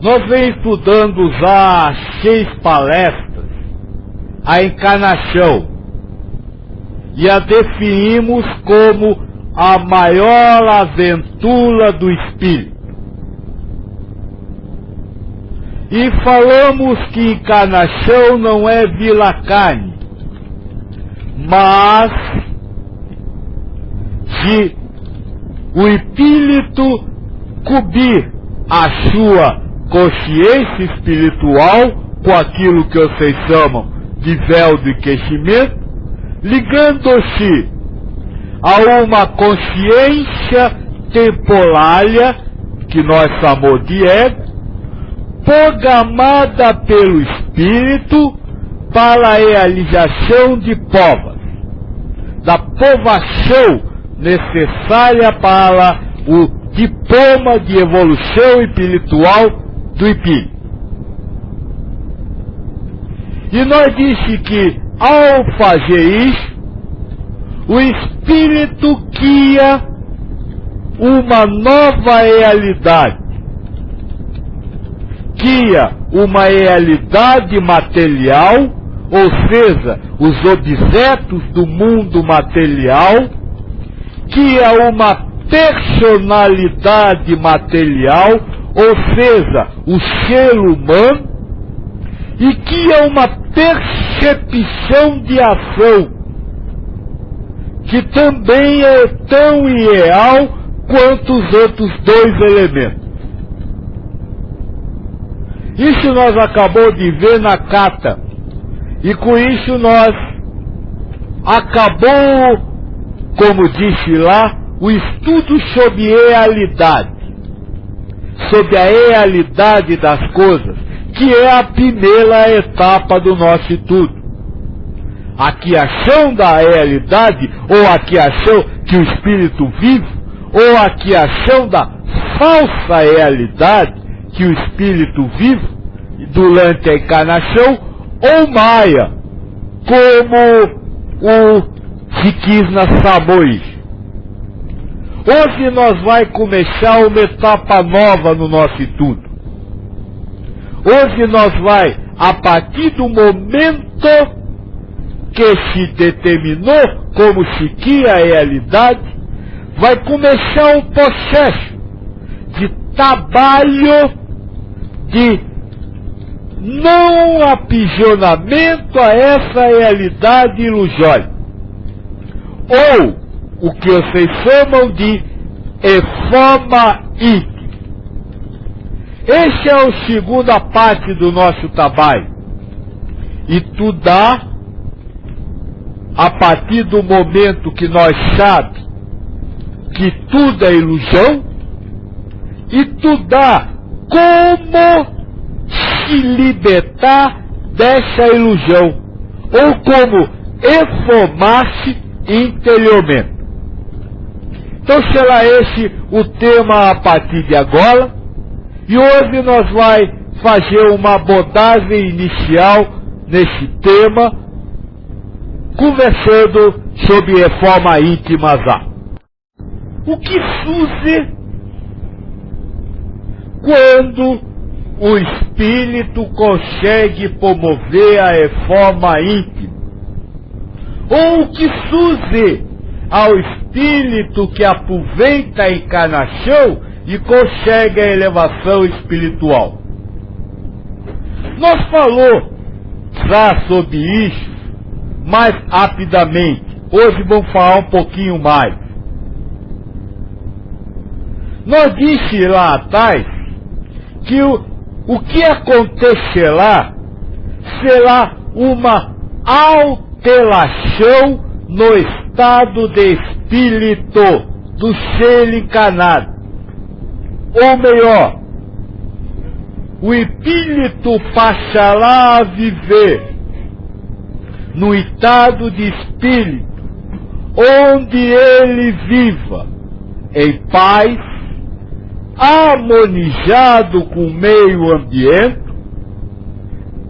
Nós vem estudando já 6 palestras a encarnação e a definimos como a maior aventura do espírito. E falamos que encarnação não é vila-carne, mas de o espírito cobrir a sua consciência espiritual com aquilo que vocês chamam de véu de aquecimento, ligando-se a uma consciência temporária, que nós chamamos de ego, programada pelo espírito para a realização de provas, da provação necessária para o diploma de evolução espiritual do espírito. E nós disse que, ao fazer isso, o espírito cria uma nova realidade, cria uma realidade material, ou seja, os objetos do mundo material, cria uma personalidade material, ou seja, o ser humano, e cria uma percepção de ação, que também é tão irreal quanto os outros 2 elementos. Isso nós acabamos de ver na carta, e com isso nós acabou, como disse lá, o estudo sobre realidade, sobre a realidade das coisas, que é a primeira etapa do nosso estudo. A criação da realidade, ou a criação que o espírito vive, ou a criação da falsa realidade que o espírito vive durante a encarnação, ou Maia, como o Siquisna Samois. Hoje nós vai começar uma etapa nova no nosso estudo. Hoje nós vai, a partir do momento que se determinou como se cria a realidade, vai começar um processo de trabalho de não aprisionamento a essa realidade ilusória, ou o que vocês chamam de reforma íntima. Essa é a segunda parte do nosso trabalho. Estudar, a partir do momento que nós sabemos que tudo é ilusão, estudar como se libertar dessa ilusão, ou como reformar-se interiormente. Então será esse o tema a partir de agora, e hoje nós vai fazer uma abordagem inicial nesse tema, conversando sobre reforma íntima já. O que surge quando o espírito consegue promover a reforma íntima? Ou o que surge ao espírito que aproveita a encarnação e consegue a elevação espiritual? Nós falamos já sobre isso mais rapidamente. Hoje vamos falar um pouquinho mais. Nós disse lá atrás que o que acontecerá será uma alteração no estado de espírito do ser encarnado. Ou melhor, o espírito passará a viver no estado de espírito onde ele viva em paz, harmonizado com o meio ambiente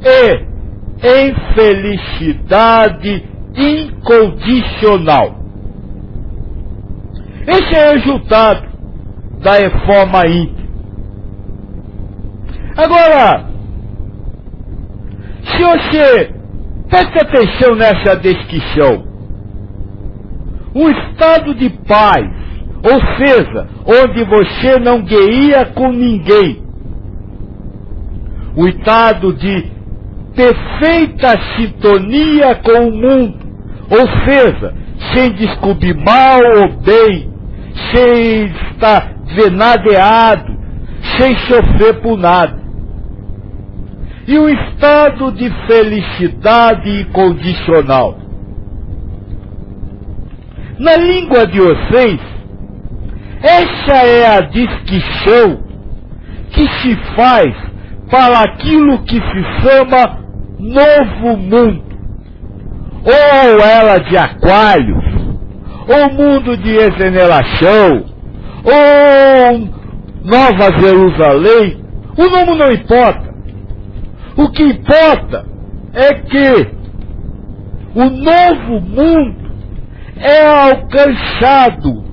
e em felicidade incondicional. Esse é o resultado da reforma íntima. Agora, se você preste atenção nessa descrição, um estado de paz, ou seja, onde você não guerreia com ninguém, o estado de perfeita sintonia com o mundo, ou seja, sem descobrir mal ou bem, sem estar denadeado, sem sofrer por nada. E um estado de felicidade incondicional. Na língua de vocês, essa é a descrição que se faz para aquilo que se chama novo mundo. Ou era de Aquários, ou mundo de regeneração, ou Nova Jerusalém, o nome não importa. O que importa é que o novo mundo é alcançado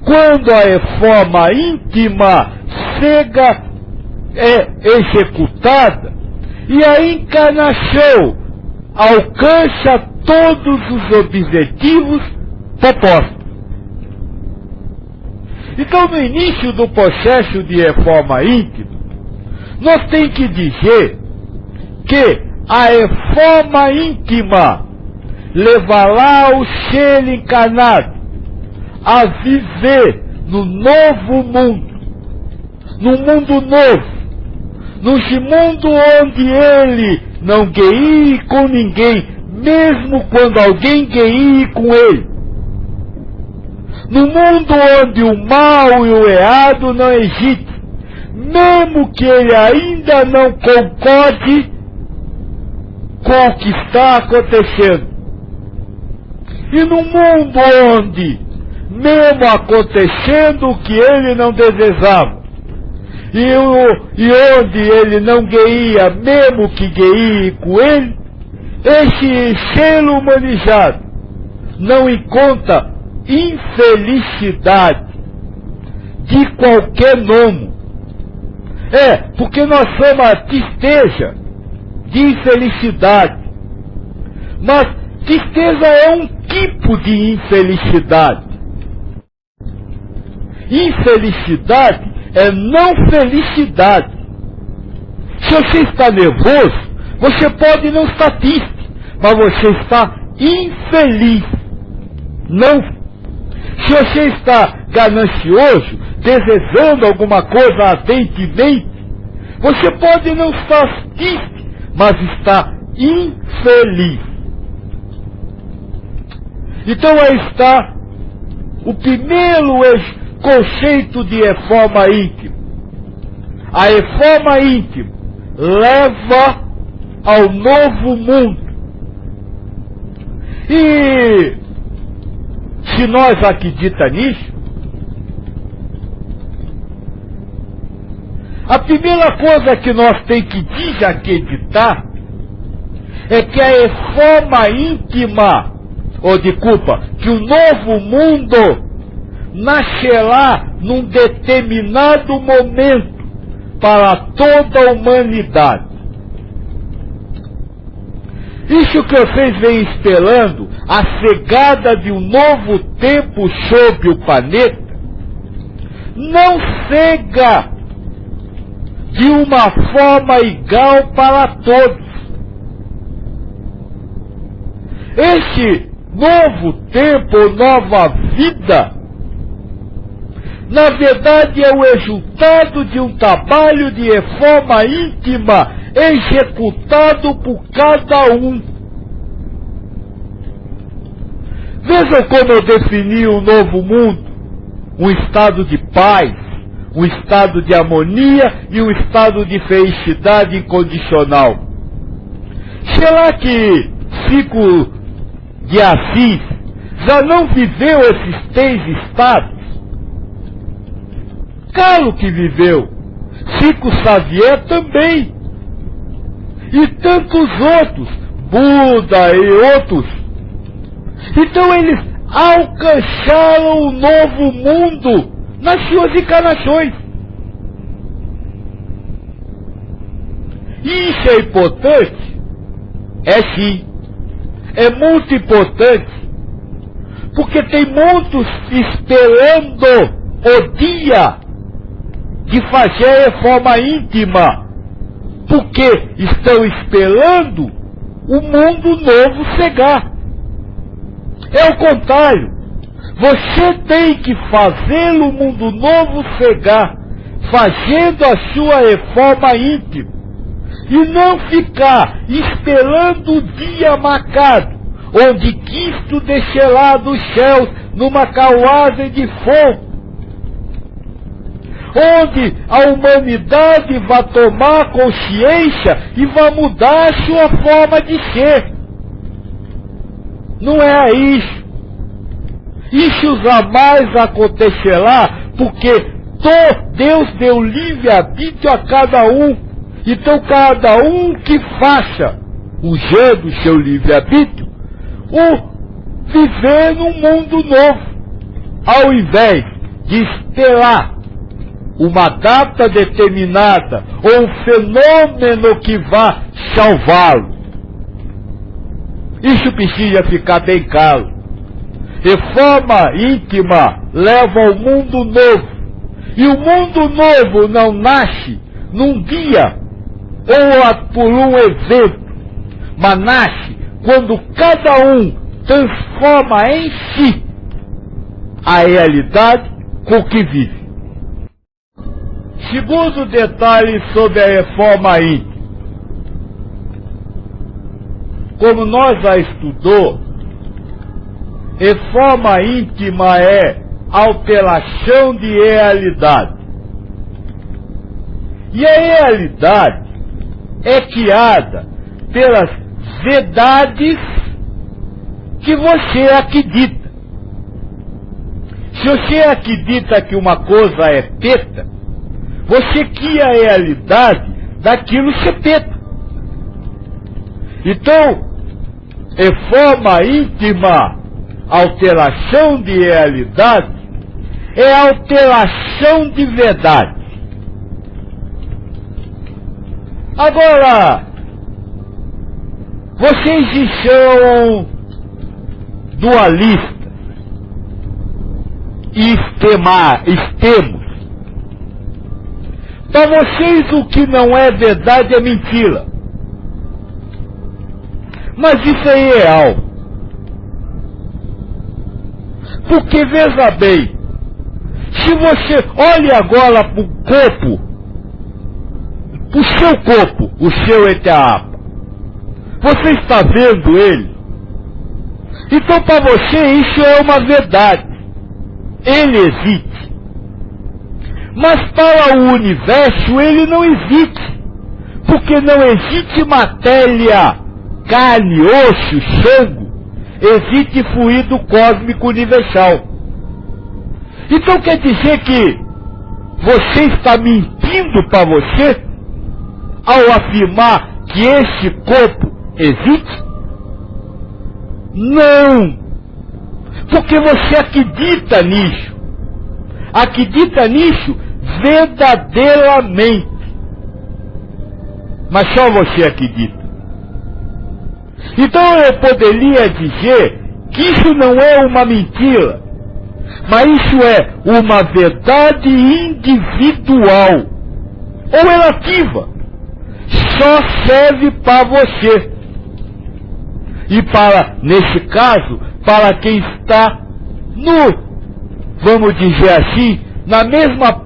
quando a reforma íntima é executada e a encarnação alcança todos os objetivos propostos. Então, no início do processo de reforma íntima, nós temos que dizer que a reforma íntima levará o ser encarnado a viver no novo mundo, num mundo novo, num mundo onde ele não guerreie com ninguém, mesmo quando alguém guerreie com ele. No mundo onde o mal e o errado não existem, mesmo que ele ainda não concorde com o que está acontecendo. E no mundo onde, mesmo acontecendo o que ele não desejava, e onde ele não guerreia, mesmo que guerreie com ele, esse ser humanizado não encontra infelicidade de qualquer nome. Porque nós somos a tristeza de infelicidade. Mas tristeza é um tipo de infelicidade. Infelicidade é não felicidade. Se você está nervoso, você pode não estar triste, mas você está infeliz. Não. Se você está ganancioso, desejando alguma coisa ardentemente, você pode não estar triste, mas está infeliz. Então aí está o primeiro conceito de reforma íntima. A reforma íntima leva ao novo mundo. E se nós acreditamos nisso, a primeira coisa que nós temos que desacreditar é que a reforma íntima, que o novo mundo nascerá num determinado momento para toda a humanidade. Isso que vocês vêm esperando, a chegada de um novo tempo sobre o planeta, não chega de uma forma igual para todos. Esse novo tempo, nova vida, na verdade é o resultado de um trabalho de reforma íntima executado por cada um. Vejam como eu defini o novo mundo: um estado de paz, um estado de harmonia e um estado de felicidade incondicional. Será que Chico de Assis já não viveu esses 3 estados? Claro que viveu. Chico Xavier também. E tantos outros, Buda e outros. Então eles alcançaram o novo mundo nas suas encarnações. que é importante? É sim. É muito importante. Porque tem muitos esperando o dia de fazer a reforma íntima. Porque estão esperando o mundo novo chegar. É o contrário. Você tem que fazer o mundo novo chegar, fazendo a sua reforma íntima. E não ficar esperando o dia marcado, onde Cristo descerá dos céus numa carruagem de fogo, onde a humanidade vai tomar consciência e vai mudar a sua forma de ser. Não é isso. Isso jamais acontecerá, porque Deus deu livre-arbítrio a cada um. Então cada um que faça, usando o seu livre-arbítrio, o viver num mundo novo, ao invés de esperar uma data determinada ou um fenômeno que vá salvá-lo. Isso precisa ficar bem claro. Reforma íntima leva ao mundo novo. E o mundo novo não nasce num dia ou por um evento, mas nasce quando cada um transforma em si a realidade com que vive. Segundo detalhe sobre a reforma íntima. Como nós já estudou, reforma íntima é alteração de realidade. E a realidade é criada pelas verdades que você acredita. Se você acredita que uma coisa é teta, você cria a realidade daquilo que é teta. Então, reforma íntima, alteração de realidade, é alteração de verdade. Agora, vocês são dualistas e extremos. Para vocês o que não é verdade é mentira. Mas isso é real. Porque veja bem, se você olha agora para o corpo, o seu corpo, o seu Eteapa, você está vendo ele? Então para você isso é uma verdade. Ele existe. Mas para o universo ele não existe. Porque não existe matéria, carne, osso, sangue. Existe fluido cósmico universal. Então quer dizer que você está mentindo para você ao afirmar que esse corpo existe? Não! Porque você acredita nisso. Acredita nisso verdadeiramente. Mas só você acredita. Então eu poderia dizer que isso não é uma mentira, mas isso é uma verdade individual ou relativa. Só serve para você. E para, nesse caso, para quem está vamos dizer assim, na mesma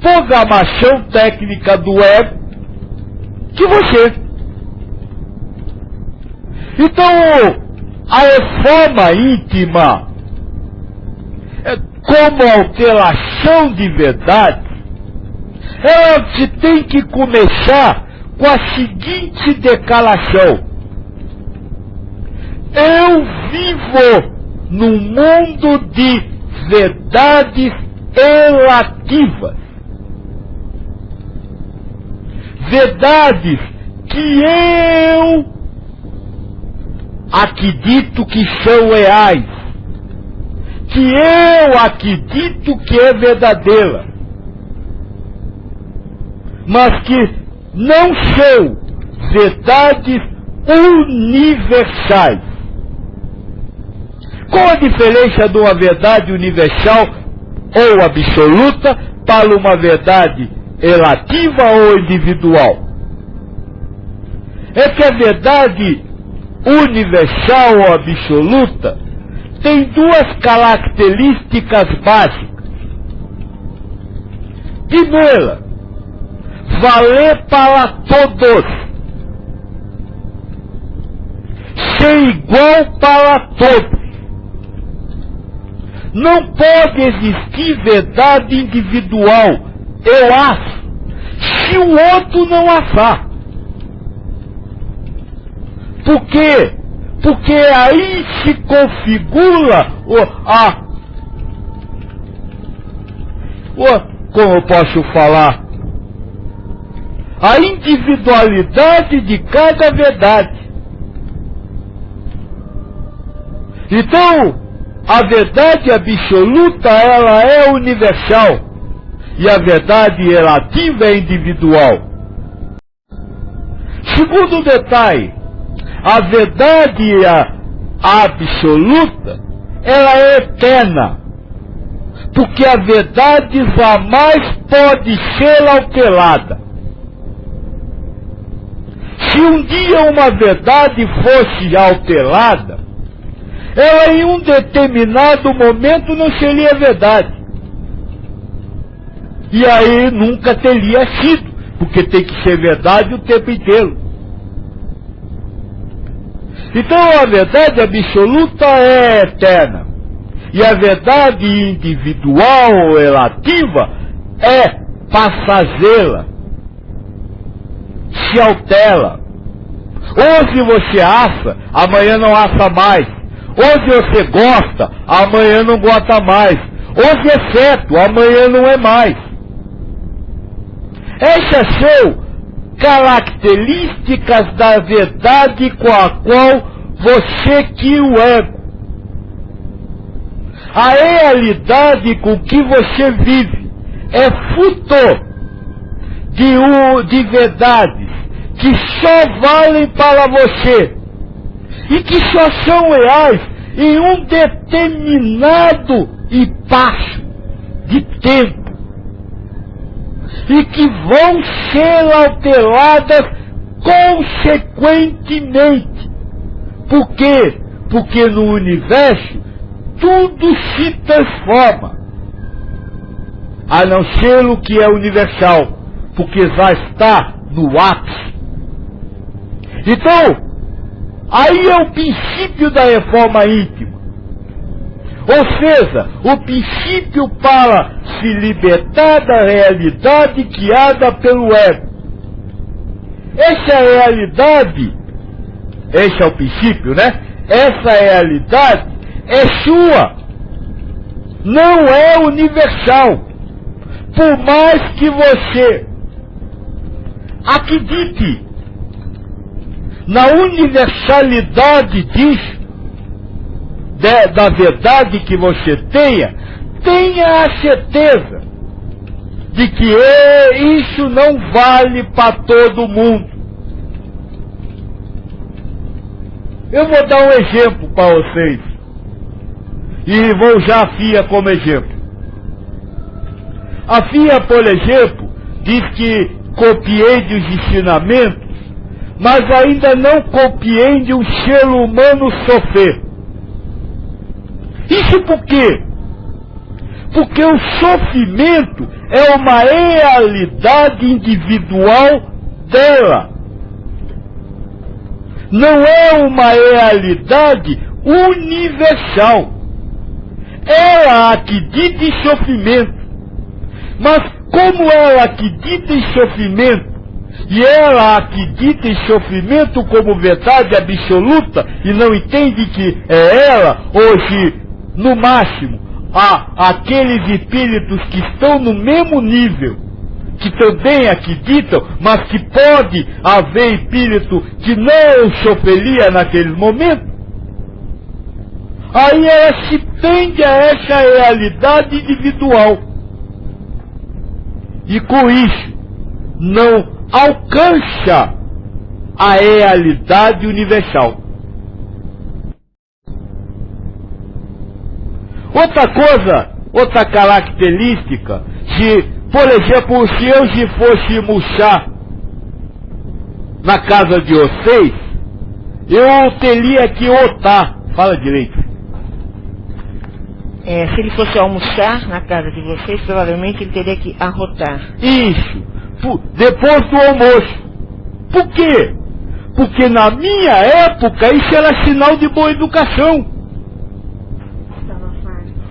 programação técnica do ego que você. Então, a reforma íntima, como alteração de verdade, ela se tem que começar com a seguinte declaração: eu vivo num mundo de verdades relativas. Verdades que eu acredito que são reais, que eu acredito que é verdadeira, mas que não são verdades universais. Qual a diferença de uma verdade universal ou absoluta para uma verdade relativa ou individual? É que a verdade universal ou absoluta tem duas características básicas. Primeira, valer para todos, ser igual para todos. Não pode existir verdade individual, eu acho, se o outro não achar. Por quê? Porque aí se configura como eu posso falar, a individualidade de cada verdade. Então, a verdade absoluta, ela é universal, e a verdade relativa é individual. Segundo detalhe, a verdade absoluta, ela é eterna, porque a verdade jamais pode ser alterada. Se um dia uma verdade fosse alterada, ela em um determinado momento não seria verdade. E aí nunca teria sido, porque tem que ser verdade o tempo inteiro. Então a verdade absoluta é eterna. E a verdade individual ou relativa é passageira, se altera. Hoje você acha, amanhã não acha mais. Hoje você gosta, amanhã não gosta mais. Hoje é certo, amanhã não é mais. Essas são características da verdade com a qual você cria o ego. A realidade com que você vive é fruto de verdades que só valem para você e que só são reais em um determinado espaço de tempo e que vão ser alteradas consequentemente. Por quê? Porque no universo tudo se transforma, a não ser o que é universal, porque já está no ápice. Então, aí é o princípio da reforma íntima. Ou seja, o princípio para se libertar da realidade criada pelo ego. Essa realidade, esse é o princípio, né? Essa realidade é sua, não é universal. Por mais que você acredite na universalidade disso, da verdade que você tenha a certeza de que isso não vale para todo mundo. Eu vou dar um exemplo para vocês, e vou usar a FIA como exemplo. A FIA, por exemplo, diz que compreende os ensinamentos, mas ainda não compreende o ser humano sofrer. Isso por quê? Porque o sofrimento é uma realidade individual dela. Não é uma realidade universal. Ela acredita em sofrimento. Mas como ela acredita em sofrimento, e ela acredita em sofrimento como verdade absoluta, e não entende que é ela, hoje, no máximo, aqueles espíritos que estão no mesmo nível, que também acreditam, mas que pode haver espírito que não sofreria naqueles momentos, aí ela se prende a essa realidade individual. E com isso, não alcança a realidade universal. Outra coisa, outra característica, por exemplo, se eu fosse murchar na casa de vocês, eu teria que otar. Fala direito. Se ele fosse almoçar na casa de vocês, provavelmente ele teria que arrotar. Isso. Depois do almoço. Por quê? Porque na minha época isso era sinal de boa educação.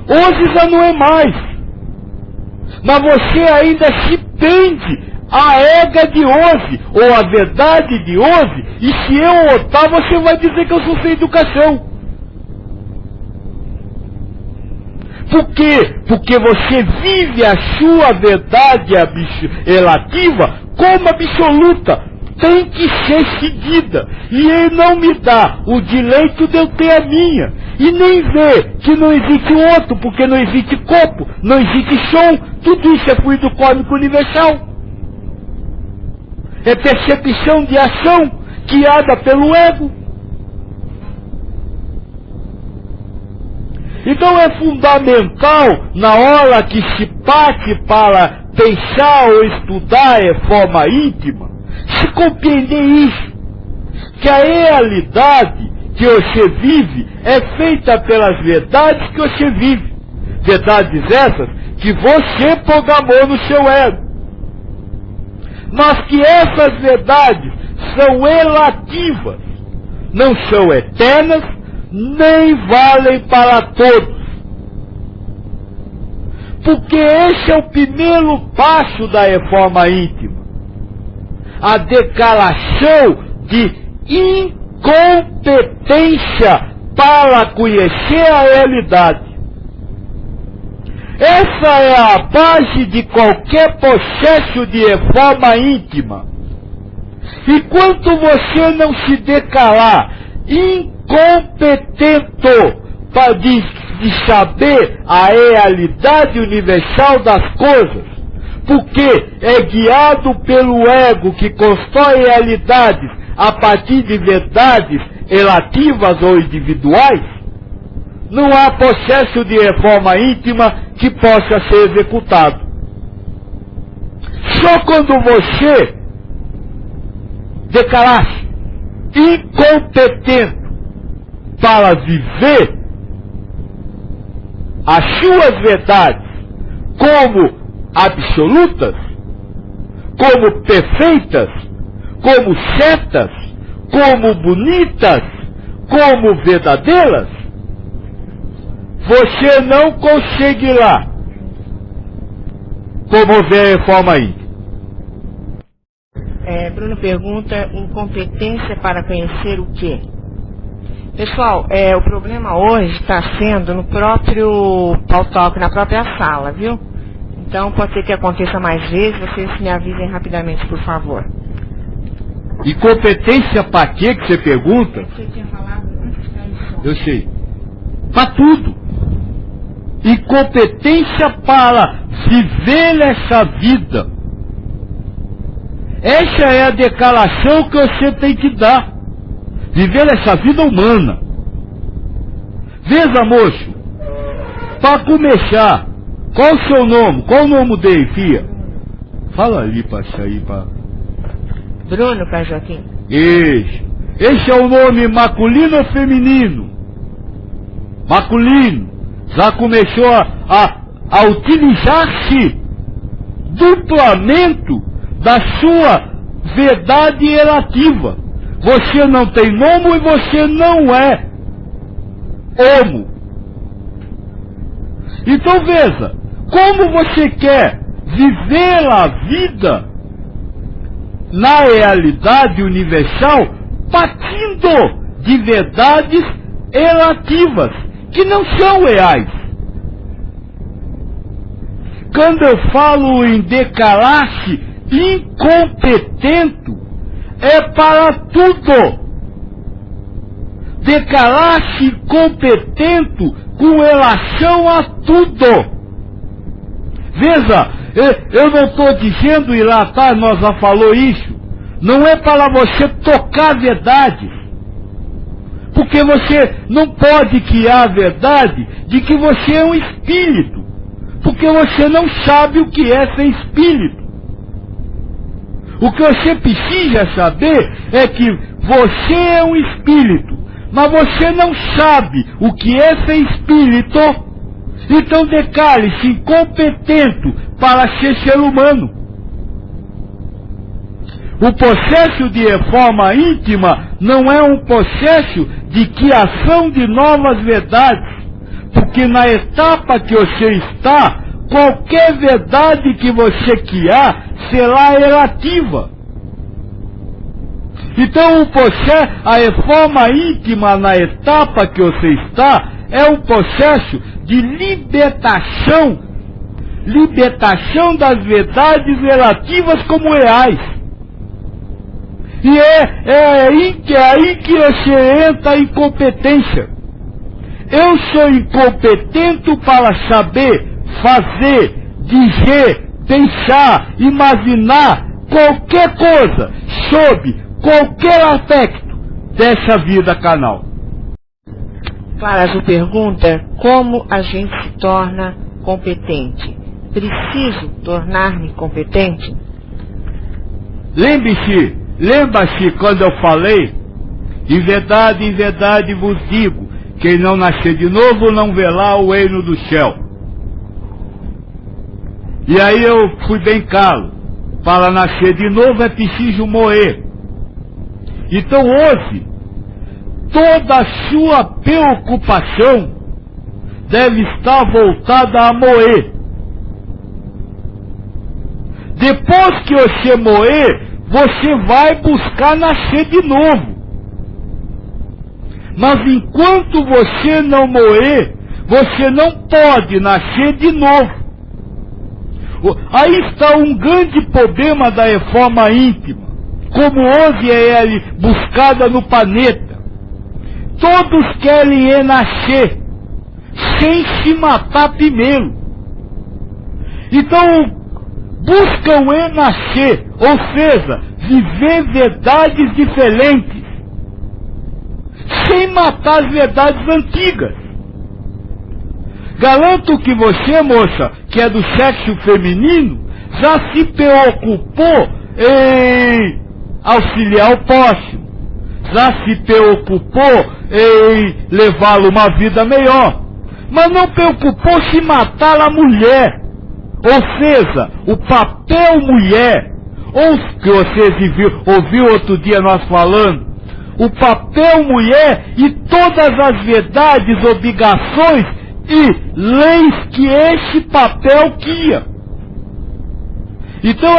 Hoje já não é mais. Mas você ainda se prende à ega de hoje, ou à verdade de hoje, e se eu otar, você vai dizer que eu sou sem educação. Por quê? Porque você vive a sua verdade relativa como absoluta. Tem que ser seguida. E ele não me dá o direito de eu ter a minha. E nem ver que não existe outro, porque não existe corpo, não existe som. Tudo isso é fluido cósmico universal. É percepção de ação guiada pelo ego. Então é fundamental, na hora que se parte para pensar ou estudar de forma íntima, se compreender isso, que a realidade que você vive é feita pelas verdades que você vive. Verdades essas que você programou no seu ego. Mas que essas verdades são relativas, não são eternas, nem valem para todos. Porque esse é o primeiro passo da reforma íntima. A declaração de incompetência para conhecer a realidade. Essa é a base de qualquer processo de reforma íntima. E quando você não se declarar incompetente de saber a realidade universal das coisas, porque é guiado pelo ego que constrói realidades a partir de verdades relativas ou individuais, não há processo de reforma íntima que possa ser executado. Só quando você declarar-se incompetente para viver as suas verdades como absolutas, como perfeitas, como certas, como bonitas, como verdadeiras, você não conseguirá promover a reforma íntima. Bruno pergunta, incompetência para conhecer o quê? Pessoal, o problema hoje está sendo no próprio Pautalk, na própria sala, viu? Então pode ser que aconteça mais vezes, vocês me avisem rapidamente, por favor. Incompetência para quê que você pergunta? Você tinha falado antes de cair o som. Eu sei. Para tudo. Incompetência para viver essa vida. Essa é a declaração que você tem que dar. Viver essa vida humana. Veja, moço, para começar, qual o seu nome? Qual o nome dele, filha? Fala ali para sair para... Bruno, pai Joaquim. Esse é o nome masculino ou feminino? Masculino. Já começou a utilizar-se duplamente da sua verdade relativa. Você não tem nome e você não é homo. Então veja, como você quer viver a vida na realidade universal partindo de verdades relativas, que não são reais. Quando eu falo em declarar-se incompetente, é para tudo. Declarar-se incompetente com relação a tudo. Veja, eu não estou dizendo, e lá atrás nós já falou isso, não é para você tocar verdades. Porque você não pode criar a verdade de que você é um espírito. Porque você não sabe o que é ser espírito. O que você precisa saber é que você é um espírito, mas você não sabe o que é ser espírito, então declare-se incompetente para ser ser humano. O processo de reforma íntima não é um processo de criação de novas verdades, porque na etapa que você está, qualquer verdade que você criar será relativa. Então o processo, a reforma íntima na etapa que você está, é um processo de libertação das verdades relativas como reais. E é aí que você entra em competência. Eu sou incompetente para saber, fazer, dizer, pensar, imaginar qualquer coisa sobre qualquer aspecto dessa vida carnal. Clara Azul pergunta: como a gente se torna competente? Preciso tornar-me competente? Lembra-se quando eu falei, em verdade vos digo, quem não nascer de novo não verá o reino do céu. E aí eu fui bem claro, para nascer de novo é preciso morrer. Então hoje, toda a sua preocupação deve estar voltada a morrer. Depois que você morrer, você vai buscar nascer de novo. Mas enquanto você não morrer, você não pode nascer de novo. Aí está um grande problema da reforma íntima, como hoje é buscada no planeta. Todos querem renascer, sem se matar primeiro. Então, buscam renascer, ou seja, viver verdades diferentes, sem matar as verdades antigas. Garanto que você, moça, que é do sexo feminino, já se preocupou em auxiliar o próximo, já se preocupou em levá-lo uma vida melhor, mas não preocupou se matar a mulher. Ou seja, o papel mulher, ou que vocês ouviu outro dia nós falando, o papel mulher e todas as verdades, obrigações e leis que esse papel cria. Então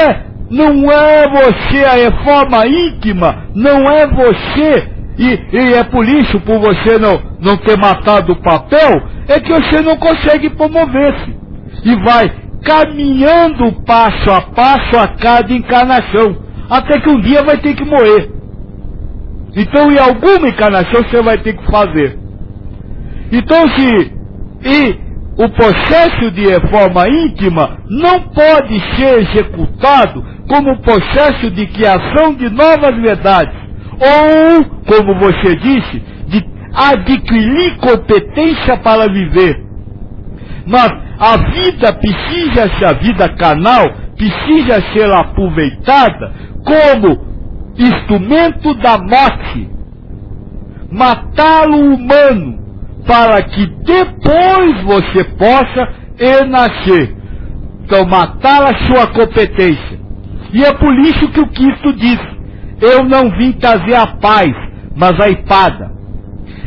não é você, a reforma íntima, não é você, e é por isso, por você não ter matado o papel, é que você não consegue promover-se. E vai caminhando passo a passo a cada encarnação, até que um dia vai ter que morrer. Então, em alguma encarnação você vai ter que fazer. Então, o processo de reforma íntima não pode ser executado como processo de criação de novas verdades, ou, como você disse, de adquirir competência para viver. Mas a vida precisa ser, a vida carnal precisa ser aproveitada como instrumento da morte, matar o humano, para que depois você possa renascer. Então, matar a sua competência. E é por isso que o Cristo disse: eu não vim trazer a paz, mas a espada.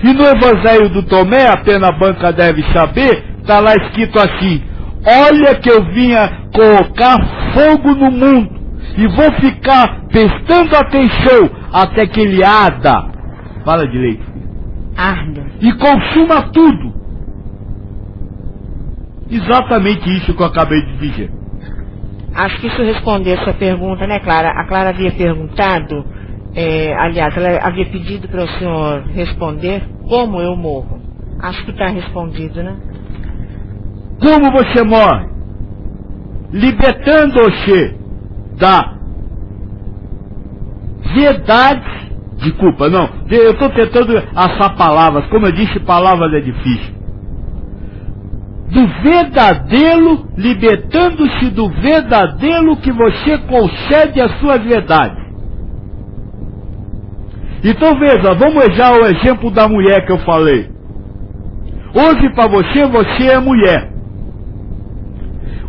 E no Evangelho do Tomé, a Pena Branca deve saber, está lá escrito assim: olha que eu vinha colocar fogo no mundo, e vou ficar prestando atenção até que ele arda. Fala direito. Arda. E consuma tudo. Exatamente isso que eu acabei de dizer. Acho que isso respondeu essa pergunta, né, Clara? A Clara havia perguntado, aliás, ela havia pedido para o senhor responder como eu morro. Acho que está respondido, né? Como você morre? Libertando-se verdades, desculpa, não, eu estou tentando assar palavras, como eu disse, palavras é difícil. Do verdadeiro, libertando-se do verdadeiro que você concede às suas verdades. Então veja, vamos usar o exemplo da mulher que eu falei. Hoje para você, você é mulher.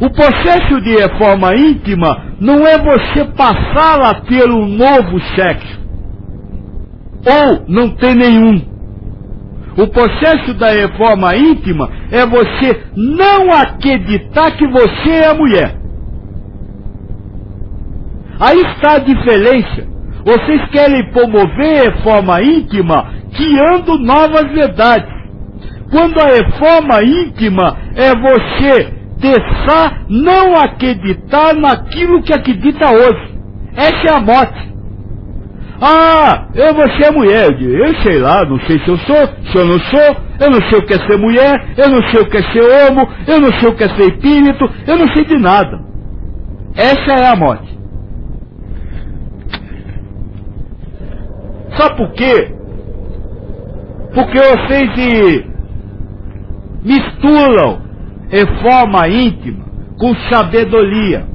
O processo de reforma íntima não é você passá-la pelo novo sexo, ou não ter nenhum. O processo da reforma íntima é você não acreditar que você é mulher. Aí está a diferença. Vocês querem promover reforma íntima criando novas verdades. Quando a reforma íntima é você deixar não acreditar naquilo que acredita hoje. Essa é a morte. Ah, você é mulher. Eu sei lá, não sei se eu sou, se eu não sou, eu não sei o que é ser mulher, eu não sei o que é ser homo, eu não sei o que é ser espírito, eu não sei de nada. Essa é a morte. Sabe por quê? Porque vocês misturam reforma íntima com sabedoria.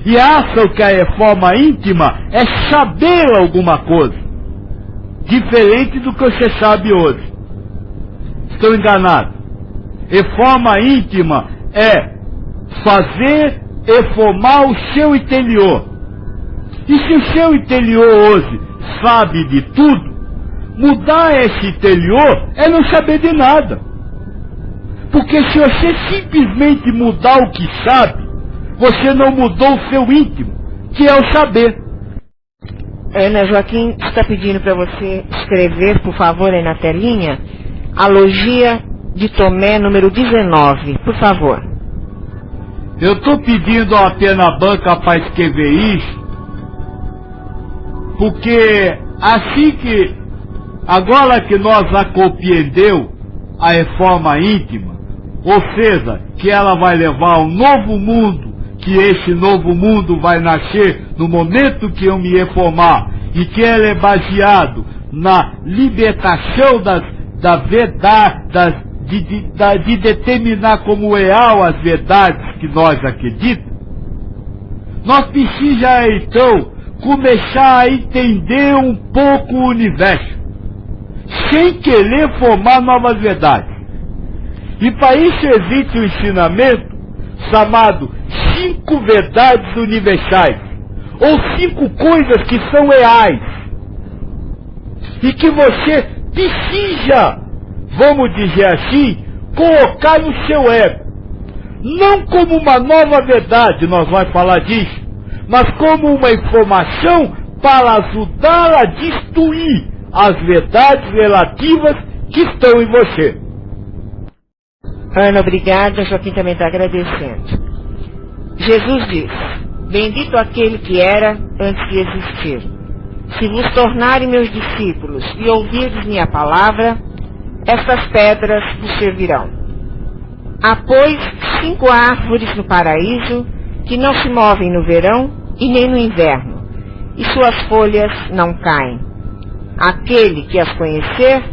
E acham que a reforma íntima é saber alguma coisa, diferente do que você sabe hoje. Estão enganados. Reforma íntima é fazer reformar o seu interior. E se o seu interior hoje sabe de tudo, mudar esse interior é não saber de nada. Porque se você simplesmente mudar o que sabe, você não mudou o seu íntimo, que é o saber. Ana Joaquim está pedindo para você escrever, por favor, aí na telinha, a logia de Tomé, número 19, por favor. Eu estou pedindo a Pena Banca para escrever isso, porque assim que, agora que nós a compreendeu a reforma íntima, ou seja, que ela vai levar a um novo mundo, que esse novo mundo vai nascer no momento que eu me reformar, e que ele é baseado na libertação da verdade, de determinar como real as verdades que nós acreditamos, nós precisamos então começar a entender um pouco o universo, sem querer formar novas verdades. E para isso existe um ensinamento chamado 5 verdades universais, ou 5 coisas que são reais, e que você precisa, vamos dizer assim, colocar no seu ego, não como uma nova verdade, nós vamos falar disso, mas como uma informação para ajudar a destruir as verdades relativas que estão em você. Ana, obrigada. Joaquim também está agradecendo. Jesus diz: bendito aquele que era antes de existir. Se vos tornarem meus discípulos e ouvirdes minha palavra, estas pedras vos servirão. Há, pois, 5 árvores no paraíso que não se movem no verão e nem no inverno, e suas folhas não caem. Aquele que as conhecer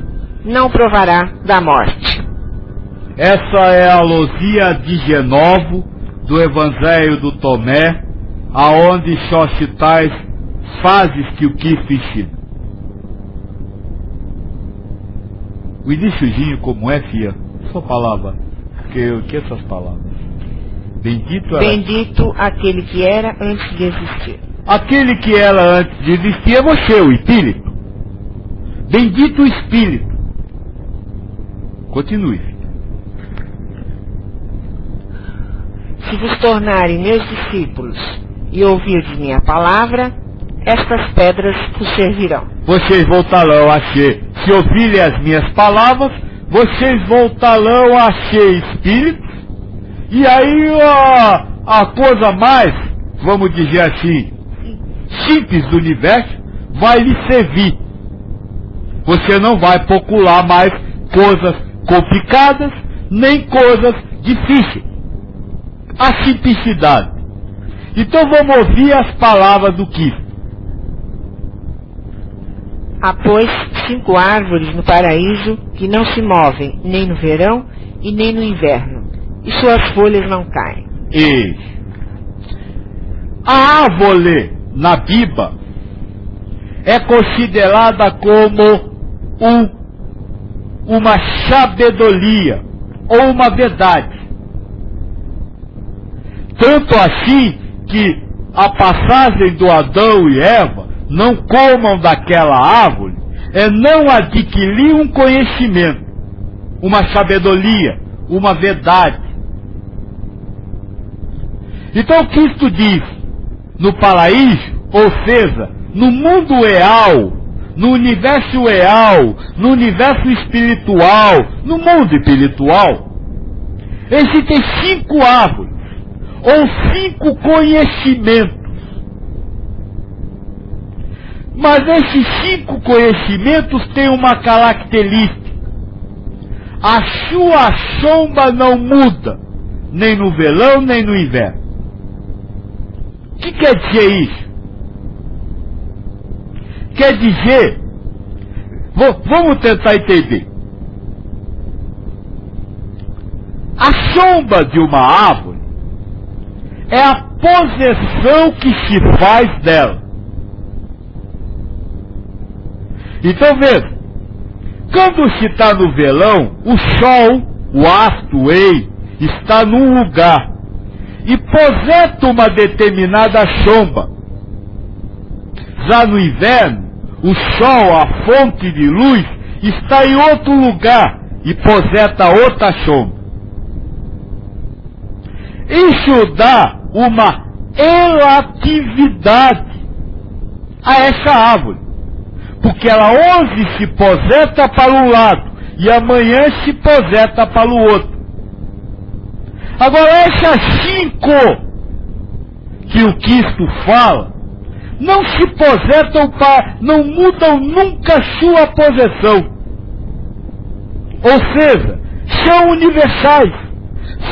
não provará da morte. Essa é a logia de Genovo do Evangelho do Tomé, aonde só citais fases que o Cristo ensina. O iniciozinho como é, filha? Só palavra. Que essas palavras? Bendito aquele que era antes de existir. Aquele que era antes de existir é você, o Espírito. Bendito o Espírito. Continue. Se vos tornarem meus discípulos e ouvirdes minha palavra, estas pedras vos servirão. Vocês voltarão a ser, se ouvirem as minhas palavras, vocês voltarão a ser espíritos, e aí a coisa mais, vamos dizer assim, simples do universo, vai lhe servir. Você não vai procurar mais coisas complicadas, nem coisas difíceis. A simplicidade. Então vamos ouvir as palavras do Cristo. Há, pois, 5 árvores no paraíso que não se movem, nem no verão e nem no inverno, e suas folhas não caem. E a árvore na Bíblia é considerada como uma sabedoria ou uma verdade. Tanto assim que a passagem do Adão e Eva, não comam daquela árvore, é não adquirir um conhecimento, uma sabedoria, uma verdade. Então Cristo diz, no paraíso, ou seja, no mundo real, no universo real, no universo espiritual, no mundo espiritual, existem 5 árvores, ou 5 conhecimentos. Mas esses 5 conhecimentos têm uma característica. A sua sombra não muda, nem no verão, nem no inverno. O que quer dizer isso? Quer dizer, vamos tentar entender. A sombra de uma árvore é a posição que se faz dela. Então veja, quando se está no verão, o sol, o astro, o ei, está num lugar e projeta uma determinada sombra. Já no inverno, o sol, a fonte de luz, está em outro lugar e projeta outra sombra. Isso dá uma relatividade a essa árvore, porque ela hoje se projeta para um lado e amanhã se projeta para o outro. Agora essas 5 que o Cristo fala, não se projetam não mudam nunca sua posição. Ou seja, são universais,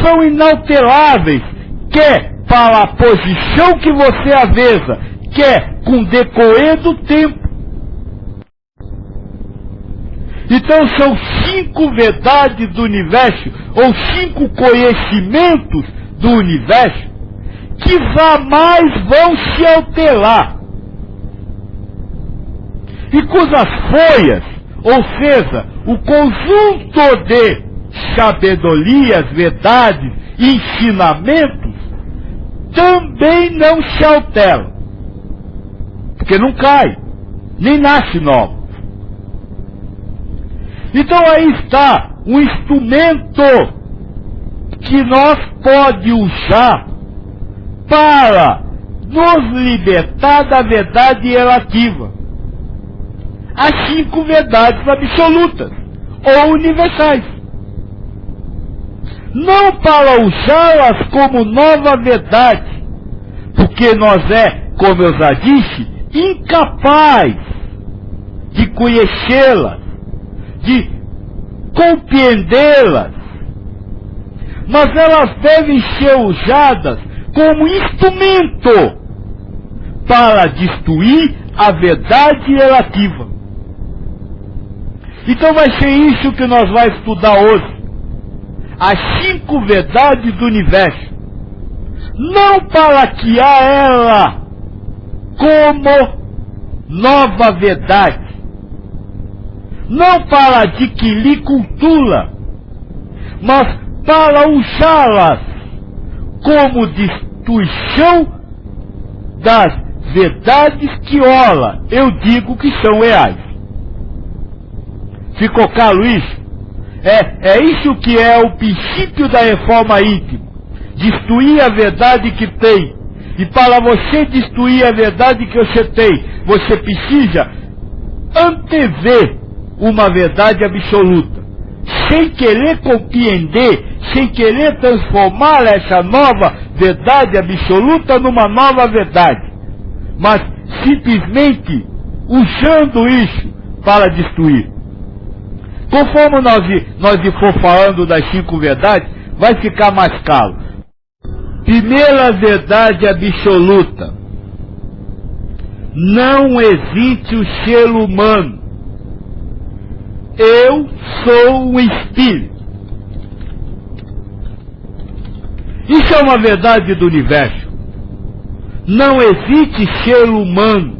são inalteráveis, quer para a posição que você avesa, quer com o decorrer do tempo. Então são 5 verdades do universo, ou 5 conhecimentos do universo, que jamais vão se alterar. E cujas folhas, ou seja, o conjunto de sabedorias, verdades e ensinamentos, também não se alteram. Porque não cai, nem nasce novo. Então aí está um instrumento que nós podemos usar para nos libertar da verdade relativa. As 5 verdades absolutas ou universais. Não para usá-las como nova verdade, porque nós como eu já disse, incapaz de conhecê-las, de compreendê-las, mas elas devem ser usadas como instrumento para destruir a verdade relativa. Então vai ser isso que nós vamos estudar hoje. As 5 verdades do universo. Não para criar ela como nova verdade, não para adquirir cultura, mas para usá-las como destruição das verdades que, ora, eu digo que são reais. Ficou claro isso? É isso que é o princípio da reforma íntima. Destruir a verdade que tem. E para você destruir a verdade que você tem, você precisa antever uma verdade absoluta, sem querer compreender, sem querer transformar essa nova verdade absoluta numa nova verdade, mas simplesmente usando isso para destruir. Conforme nós for falando das 5 verdades, vai ficar mais claro. Primeira verdade absoluta: não existe o ser humano Eu sou um espírito. Isso é uma verdade do universo. Não existe ser humano.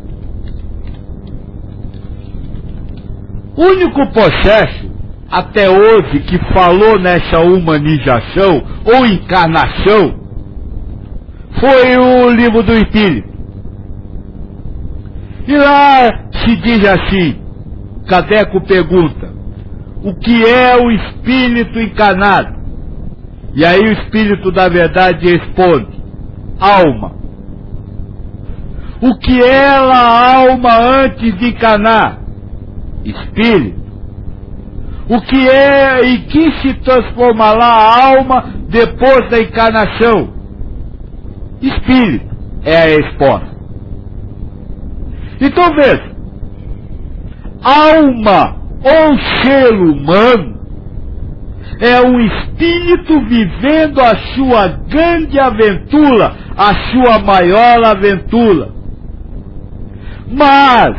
O único processo, até hoje, que falou nessa humanização ou encarnação, foi o Livro do Espírito. E lá se diz assim, Kardec pergunta, o que é o espírito encarnado? E aí o espírito da verdade responde, alma. O que era a alma antes de encarnar? Espírito. O que é e que se transformará a alma depois da encarnação? Espírito é a resposta. Então veja, alma ou ser humano é um espírito vivendo a sua grande aventura, a sua maior aventura. Mas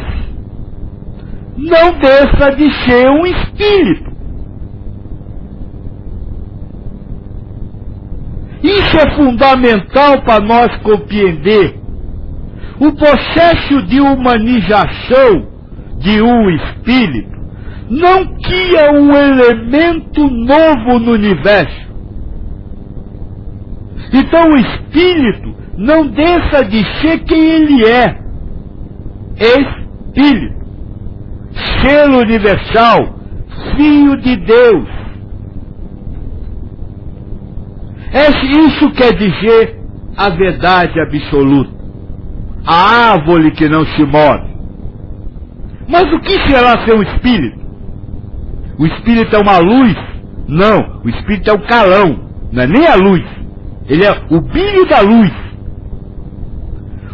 não deixa de ser um espírito. Isso é fundamental para nós compreender. O processo de humanização de um espírito não cria um elemento novo no universo. Então o espírito não deixa de ser quem ele é. Espírito. Ser universal. Filho de Deus. Isso quer dizer a verdade absoluta. A árvore que não se move. Mas o que será ser um espírito? O espírito é uma luz? Não, o espírito é um clarão, não é nem a luz. Ele é o brilho da luz.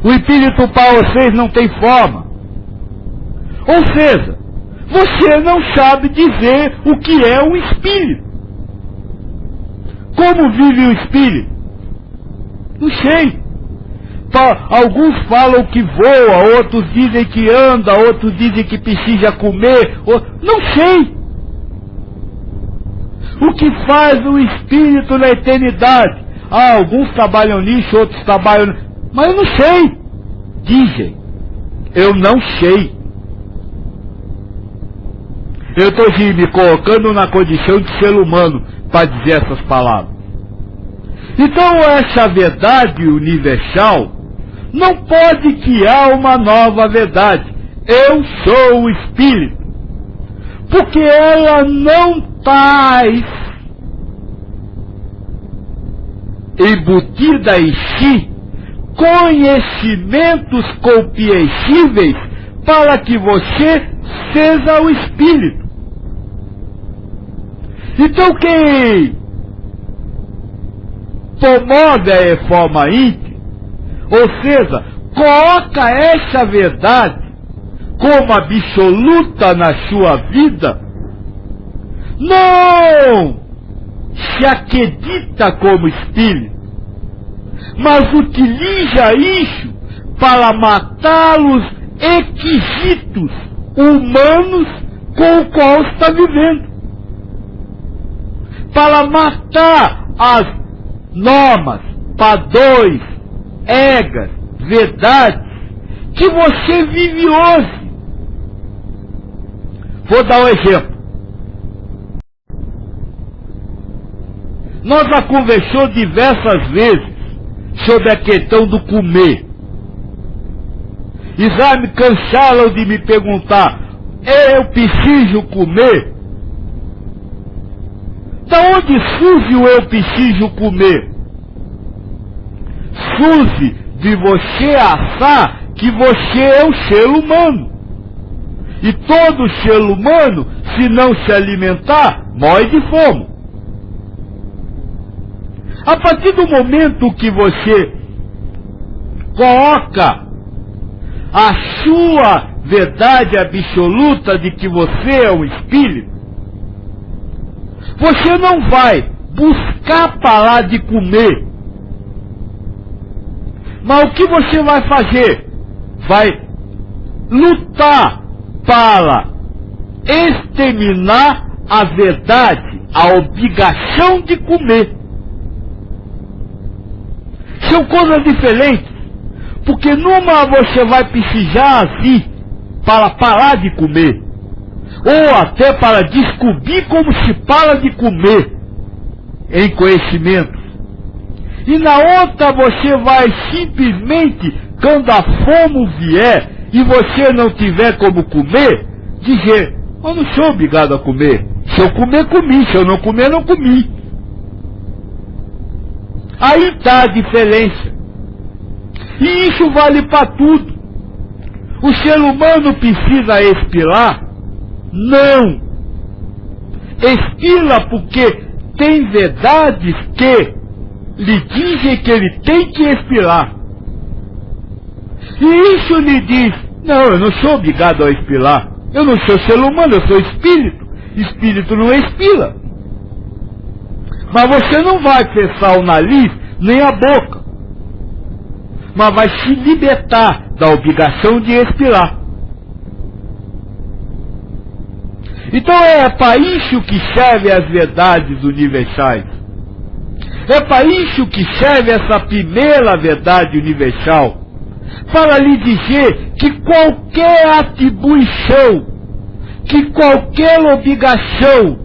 O espírito para vocês não tem forma. Ou seja, você não sabe dizer o que é um espírito. Como vive o espírito? Não sei. Alguns falam que voa, outros dizem que anda, outros dizem que precisa comer, não sei. O que faz o espírito na eternidade? Alguns trabalham nisso, outros trabalham... Mas eu não sei. Dizem. Eu não sei. Eu estou me colocando na condição de ser humano para dizer essas palavras. Então essa verdade universal não pode criar uma nova verdade. Eu sou o espírito. Porque ela não traz embutida em si conhecimentos compreensíveis para que você seja o espírito. Então quem promove a reforma íntima, ou seja, coloca essa verdade como absoluta na sua vida, não se acredita como espírito, mas utiliza isso para matar os requisitos humanos com os quais está vivendo, para matar as normas, padrões, regras, verdades que você vive hoje. Vou dar um exemplo. Nós já conversamos diversas vezes sobre a questão do comer. E já me cansaram de me perguntar, eu preciso comer? Da onde surge o eu preciso comer? Surge de você achar que você é um ser humano. E todo ser humano, se não se alimentar, morre de fome. A partir do momento que você coloca a sua verdade absoluta de que você é um espírito, você não vai buscar parar de comer. Mas o que você vai fazer? Vai lutar para exterminar a verdade, a obrigação de comer. São coisas diferentes, porque numa você vai precisar assim para parar de comer, ou até para descobrir como se para de comer em conhecimentos. E na outra você vai simplesmente, quando a fome vier e você não tiver como comer, dizer: eu não sou obrigado a comer. Se eu comer, comi. Se eu não comer, não comi. Aí está a diferença. E isso vale para tudo. O ser humano precisa expilar? Não. Expila porque tem verdades que lhe dizem que ele tem que expilar. E isso lhe diz: não, eu não sou obrigado a expilar. Eu não sou ser humano, eu sou espírito. Espírito não expila. Mas você não vai fechar o nariz nem a boca, mas vai se libertar da obrigação de expilar. Então é para isso que servem as verdades universais. É para isso que serve essa primeira verdade universal, para lhe dizer que qualquer atribuição, que qualquer obrigação,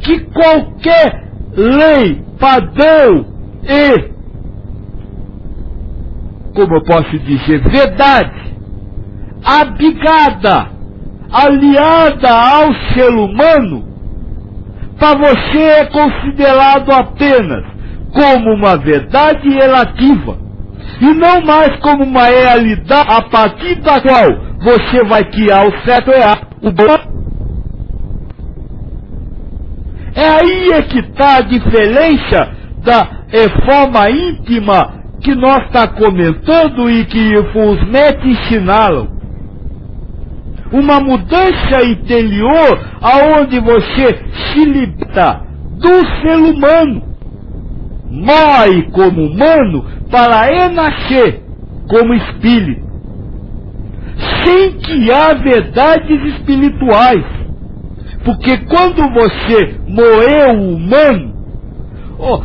que qualquer lei, padrão e, como eu posso dizer, verdade, abigada, aliada ao ser humano, para você é considerado apenas como uma verdade relativa, e não mais como uma realidade a partir da qual você vai criar o certo e o bom. É aí é que está a diferença da reforma íntima que nós está comentando e que os mestres ensinaram. Uma mudança interior aonde você se liberta do ser humano, morre como humano para renascer como espírito, sem criar verdades espirituais. Porque quando você morreu humano,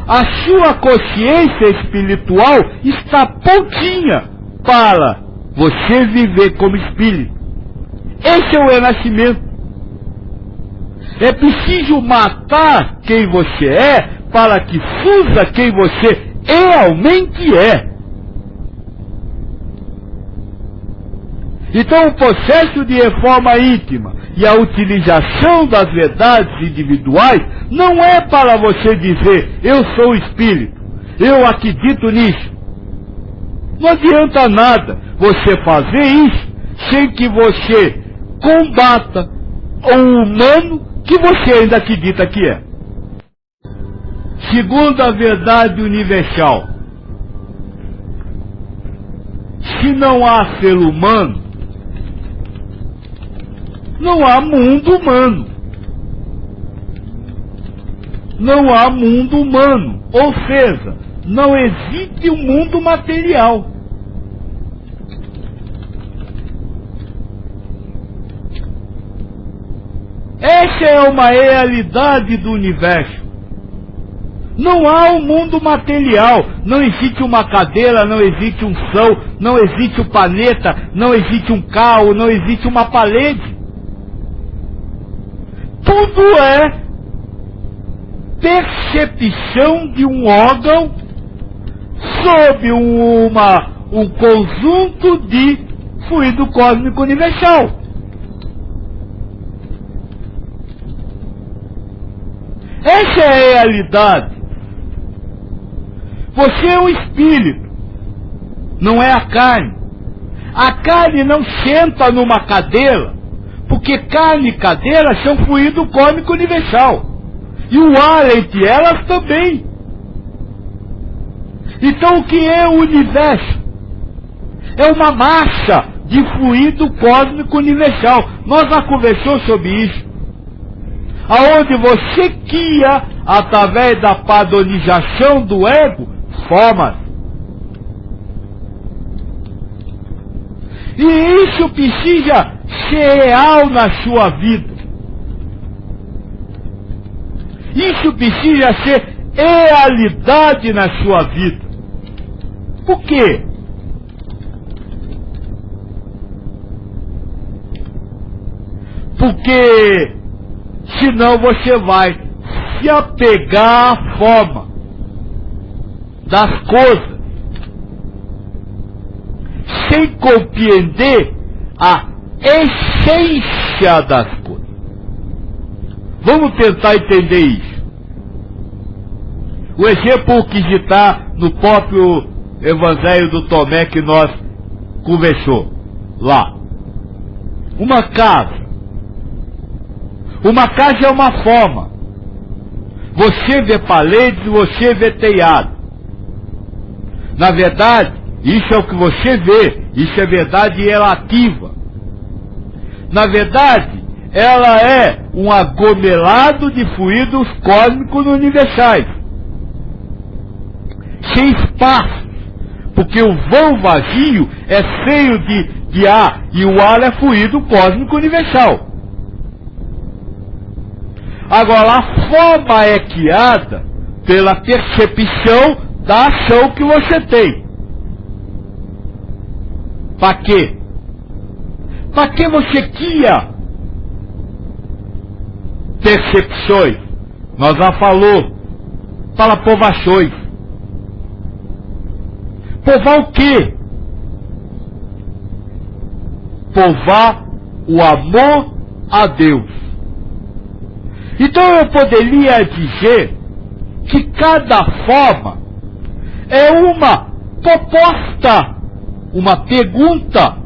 a sua consciência espiritual está prontinha para você viver como espírito. Esse é o renascimento. É preciso matar quem você é para que surja quem você realmente é. Então o processo de reforma íntima e a utilização das verdades individuais não é para você dizer: eu sou espírito, eu acredito nisso. Não adianta nada você fazer isso sem que você combata o humano que você ainda acredita que é. Segundo a verdade universal, se não há ser humano, não há mundo humano. Não há mundo humano. Ou seja, não existe um mundo material. Essa é uma realidade do universo. Não há um mundo material. Não existe uma cadeira, não existe um sol, não existe um planeta, não existe um carro, não existe uma parede. Tudo é percepção de um órgão sob um conjunto de fluido cósmico universal. Essa é a realidade. Você é um espírito, não é a carne. A carne não senta numa cadeira, porque carne e cadeira são fluido cósmico universal. E o ar entre elas também. Então o que é o universo? É uma massa de fluido cósmico universal. Nós já conversamos sobre isso. Aonde você cria, através da padronização do ego, formas. E isso precisa ser real na sua vida. Isso precisa ser realidade na sua vida. Por quê? Porque senão você vai se apegar à forma das coisas, sem compreender a essência das coisas. Vamos tentar entender isso. O exemplo que está no próprio Evangelho do Tomé que nós conversou lá. Uma casa. Uma casa é uma forma. Você vê paredes, você vê telhado. Na verdade, isso é o que você vê. Isso é verdade relativa. Na verdade, ela é um aglomerado de fluidos cósmicos universais. Sem espaço. Porque o vão vazio é cheio de ar. E o ar é fluido cósmico universal. Agora, a forma é criada pela percepção da ação que você tem. Para quê? Para que você cria percepções? Nós já falou. Para provações. Provar o quê? Provar o amor a Deus. Então eu poderia dizer que cada forma é uma proposta, uma pergunta,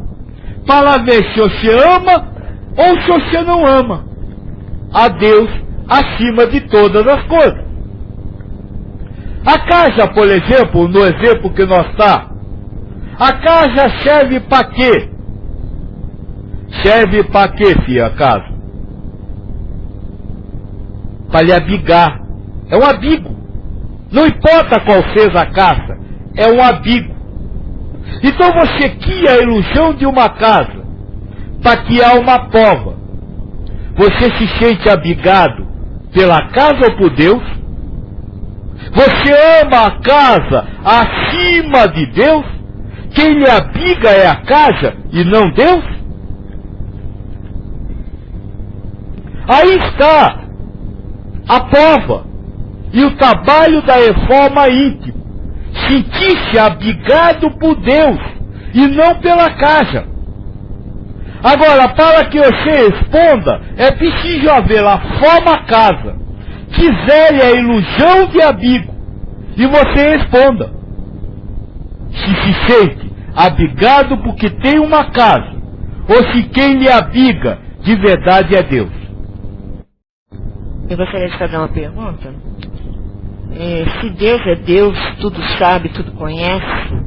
para ver se você ama ou se você não ama a Deus acima de todas as coisas. A casa, por exemplo, no exemplo que nós está, a casa serve para quê? Serve para quê, filha, a casa? Para lhe abrigar. É um abrigo. Não importa qual seja a casa, é um abrigo. Então você cria a ilusão de uma casa para criar uma prova. Você se sente abrigado pela casa ou por Deus? Você ama a casa acima de Deus? Quem lhe abriga é a casa e não Deus? Aí está a prova e o trabalho da reforma íntima. Sentir-se abrigado por Deus e não pela casa. Agora, para que você responda, é preciso haver a forma casa, que zele a ilusão de abrigo, e você responda. Se sente abrigado porque tem uma casa, ou se quem lhe abriga de verdade é Deus. Eu gostaria de fazer uma pergunta. Se Deus é Deus, tudo sabe, tudo conhece,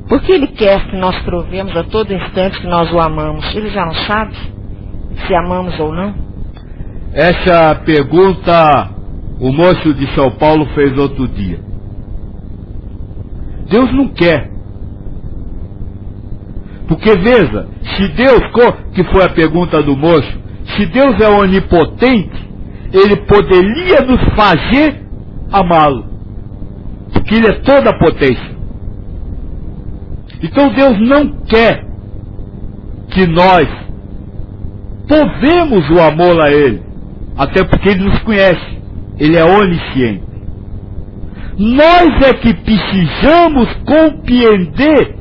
por que Ele quer que nós provemos a todo instante que nós o amamos? Ele já não sabe se amamos ou não? Essa pergunta o moço de São Paulo fez outro dia. Deus não quer. Porque veja, se Deus, que foi a pergunta do moço, se Deus é onipotente, Ele poderia nos fazer amá-lo. Porque Ele é toda a potência. Então Deus não quer que nós provemos o amor a Ele. Até porque Ele nos conhece. Ele é onisciente. Nós é que precisamos compreender,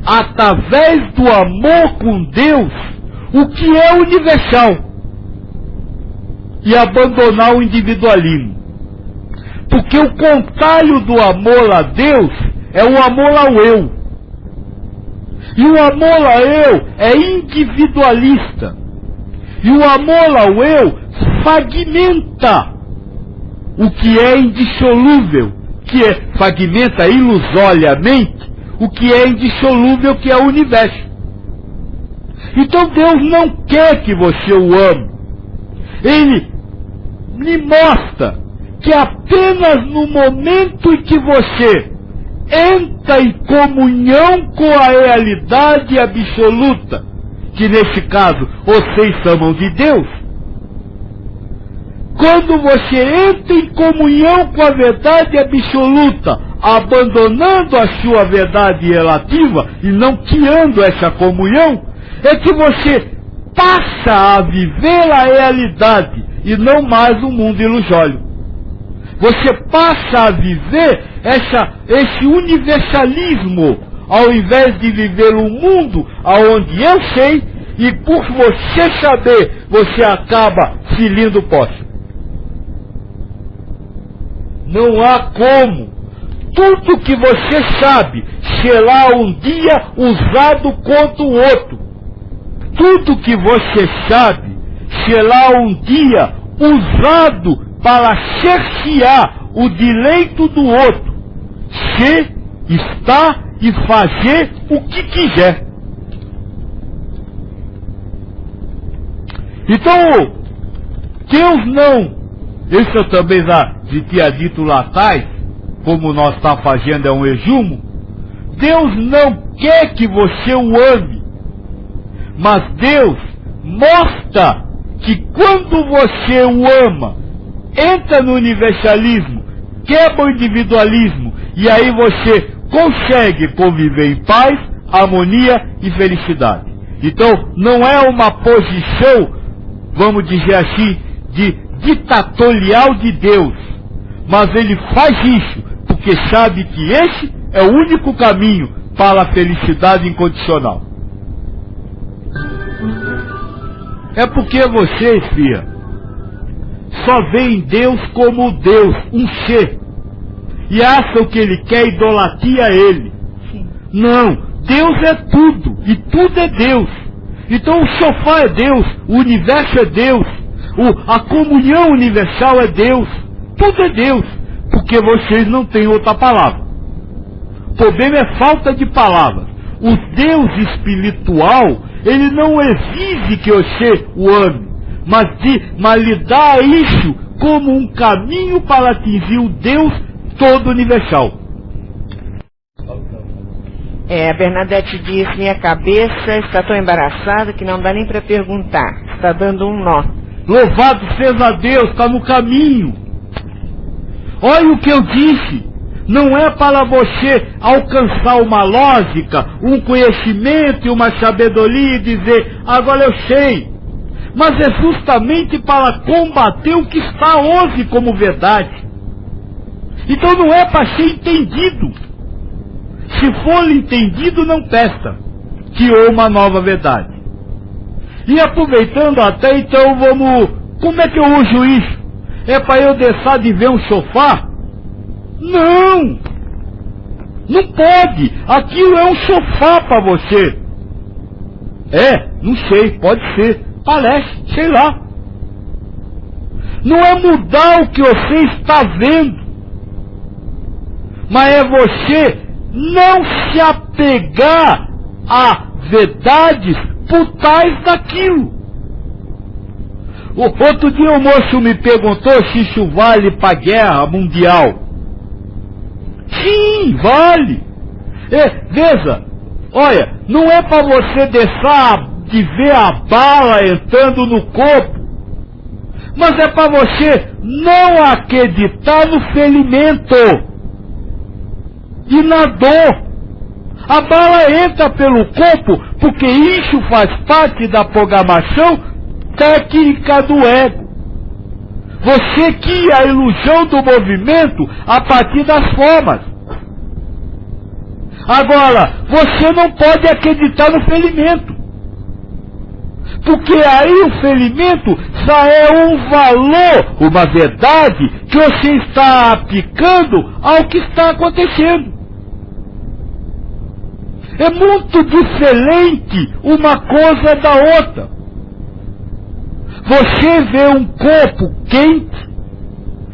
através do amor com Deus, o que é universal. E abandonar o individualismo. Porque o contrário do amor a Deus é o amor ao eu. E o amor ao eu é individualista. E o amor ao eu fragmenta o que é indissolúvel, fragmenta ilusoriamente o que é indissolúvel, que é o universo. Então Deus não quer que você o ame. Ele lhe mostra que apenas no momento em que você entra em comunhão com a realidade absoluta, que nesse caso vocês chamam de Deus, Quando você entra em comunhão com a verdade absoluta, abandonando a sua verdade relativa e não criando essa comunhão, é que você passa a viver a realidade e não mais um mundo ilusório. Você passa a viver esse universalismo, ao invés de viver um mundo onde eu sei, e por você saber, você acaba ferindo o próximo. Não há como tudo que você sabe será um dia usado contra o outro. Tudo que você sabe será um dia usado para cercear o direito do outro, ser, estar e fazer o que quiser. Então, Deus não, isso eu também já tinha dito lá atrás, como nós estamos fazendo é um resumo, Deus não quer que você o ame, mas Deus mostra que quando você o ama, entra no universalismo, quebra o individualismo, e aí você consegue conviver em paz, harmonia e felicidade. Então, não é uma posição, vamos dizer assim, de ditatorial de Deus, mas ele faz isso porque sabe que esse é o único caminho para a felicidade incondicional. É porque vocês, filha, só veem Deus como Deus, um ser, e acham que ele quer idolatria a ele. Sim. Não, Deus é tudo, e tudo é Deus. Então o sofá é Deus, o universo é Deus, a comunhão universal é Deus, tudo é Deus, porque vocês não têm outra palavra. O problema é falta de palavras. O Deus espiritual, ele não exige que você o ame, mas lhe dá isso como um caminho para atingir o Deus todo universal. A Bernadette diz, minha cabeça está tão embaraçada que não dá nem para perguntar, está dando um nó. Louvado seja Deus, está no caminho. Olha o que eu disse. Não é para você alcançar uma lógica, um conhecimento e uma sabedoria e dizer, agora eu sei. Mas é justamente para combater o que está hoje como verdade. Então não é para ser entendido. Se for entendido, não presta. Criou uma nova verdade. E aproveitando até, então vamos... Como é que eu uso isso? É para eu deixar de ver um sofá? Não! Não pode! Aquilo é um sofá para você. Não sei, pode ser. Parece, sei lá. Não é mudar o que você está vendo, mas é você não se apegar a verdades por trás daquilo. Outro dia o moço me perguntou se isso vale para a guerra mundial. Sim, vale. Veja, olha, não é para você deixar de ver a bala entrando no corpo, mas é para você não acreditar no ferimento e na dor. A bala entra pelo corpo porque isso faz parte da programação técnica do ego. Você cria a ilusão do movimento a partir das formas. Agora, você não pode acreditar no ferimento, porque aí o ferimento já é um valor, uma verdade que você está aplicando ao que está acontecendo. É muito diferente uma coisa da outra. Você vê um corpo quente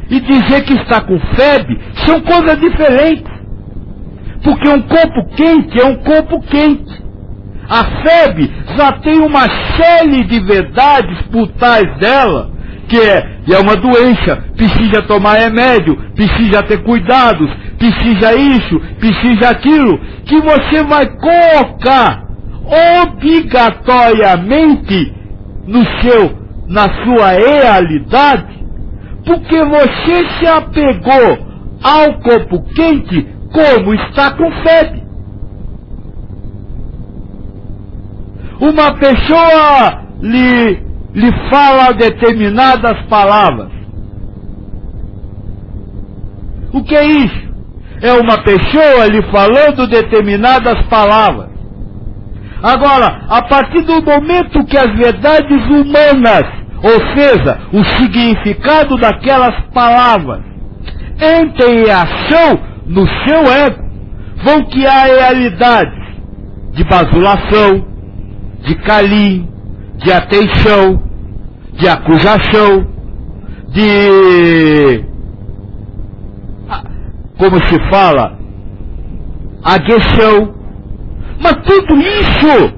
e dizer que está com febre são coisas diferentes. Porque um corpo quente é um corpo quente. A febre já tem uma série de verdades por trás dela, que é uma doença, precisa tomar remédio, precisa ter cuidados, precisa isso, precisa aquilo, que você vai colocar obrigatoriamente na sua realidade, Porque você se apegou ao corpo quente como está com febre. Uma pessoa lhe fala determinadas palavras. O que é isso? É uma pessoa lhe falando determinadas palavras. Agora, a partir do momento que as verdades humanas, ou seja, o significado daquelas palavras, entrem em ação no seu ego, vão criar realidades de bajulação, de carinho, de atenção, de acusação, de, como se fala, agressão. Mas tudo isso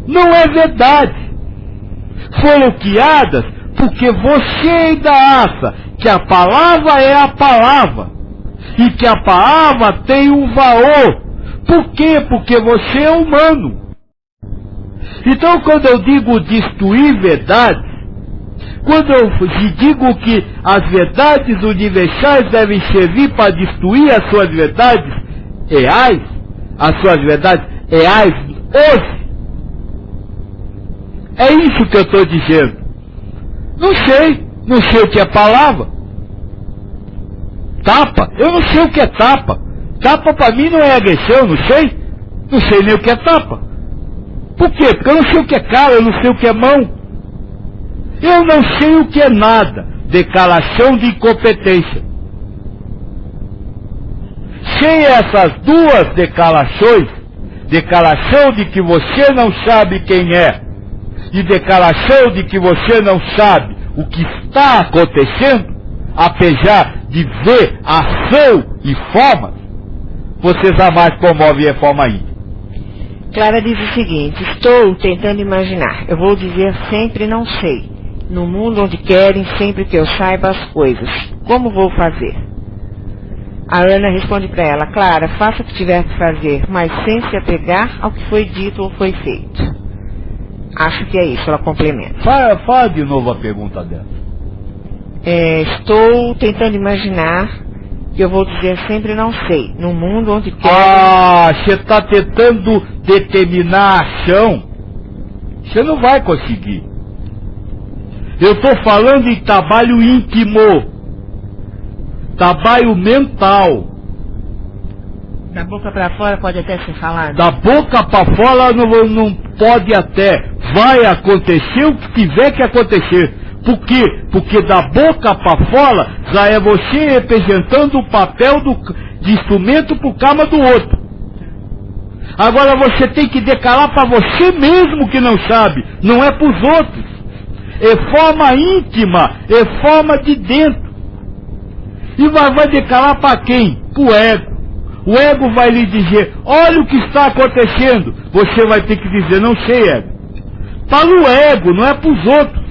não é verdade. Foram criadas porque você ainda acha que a palavra é a palavra e que a palavra tem um valor. Por quê? Porque você é humano. Então, quando eu digo destruir verdades, quando eu digo que as verdades universais devem servir para destruir as suas verdades reais, as suas verdades reais hoje, é isso que eu estou dizendo. Não sei o que é palavra. Tapa, eu não sei o que é tapa. Tapa para mim não é agressão, não sei nem o que é tapa. Por quê? Porque eu não sei o que é cara, eu não sei o que é mão. Eu não sei o que é nada. Declaração de incompetência. Sem essas duas declarações, declaração de que você não sabe quem é e declaração de que você não sabe o que está acontecendo, apesar de ver ação e forma, você jamais promove reforma íntima. Clara diz o seguinte: estou tentando imaginar. Eu vou dizer sempre não sei. No mundo onde querem sempre que eu saiba as coisas. Como vou fazer? A Ana responde para ela: Clara, faça o que tiver que fazer, mas sem se apegar ao que foi dito ou foi feito. Acho que é isso, ela complementa. Fala de novo a pergunta dela. Estou tentando imaginar que eu vou dizer sempre não sei. No mundo onde querem... você está tentando determinar a ação. Você não vai conseguir. Eu estou falando em trabalho íntimo. Trabalho mental. Da boca para fora pode até ser falado. Da boca para fora não pode até. Vai acontecer o que tiver que acontecer. Por quê? Porque da boca para fora já é você representando o papel de instrumento por cama do outro. Agora você tem que declarar para você mesmo que não sabe. Não é para os outros. É forma íntima. É forma de dentro. E vai declarar para quem? Para o ego. O ego vai lhe dizer: olha o que está acontecendo. Você vai ter que dizer: não sei, ego. Para o ego, não é para os outros.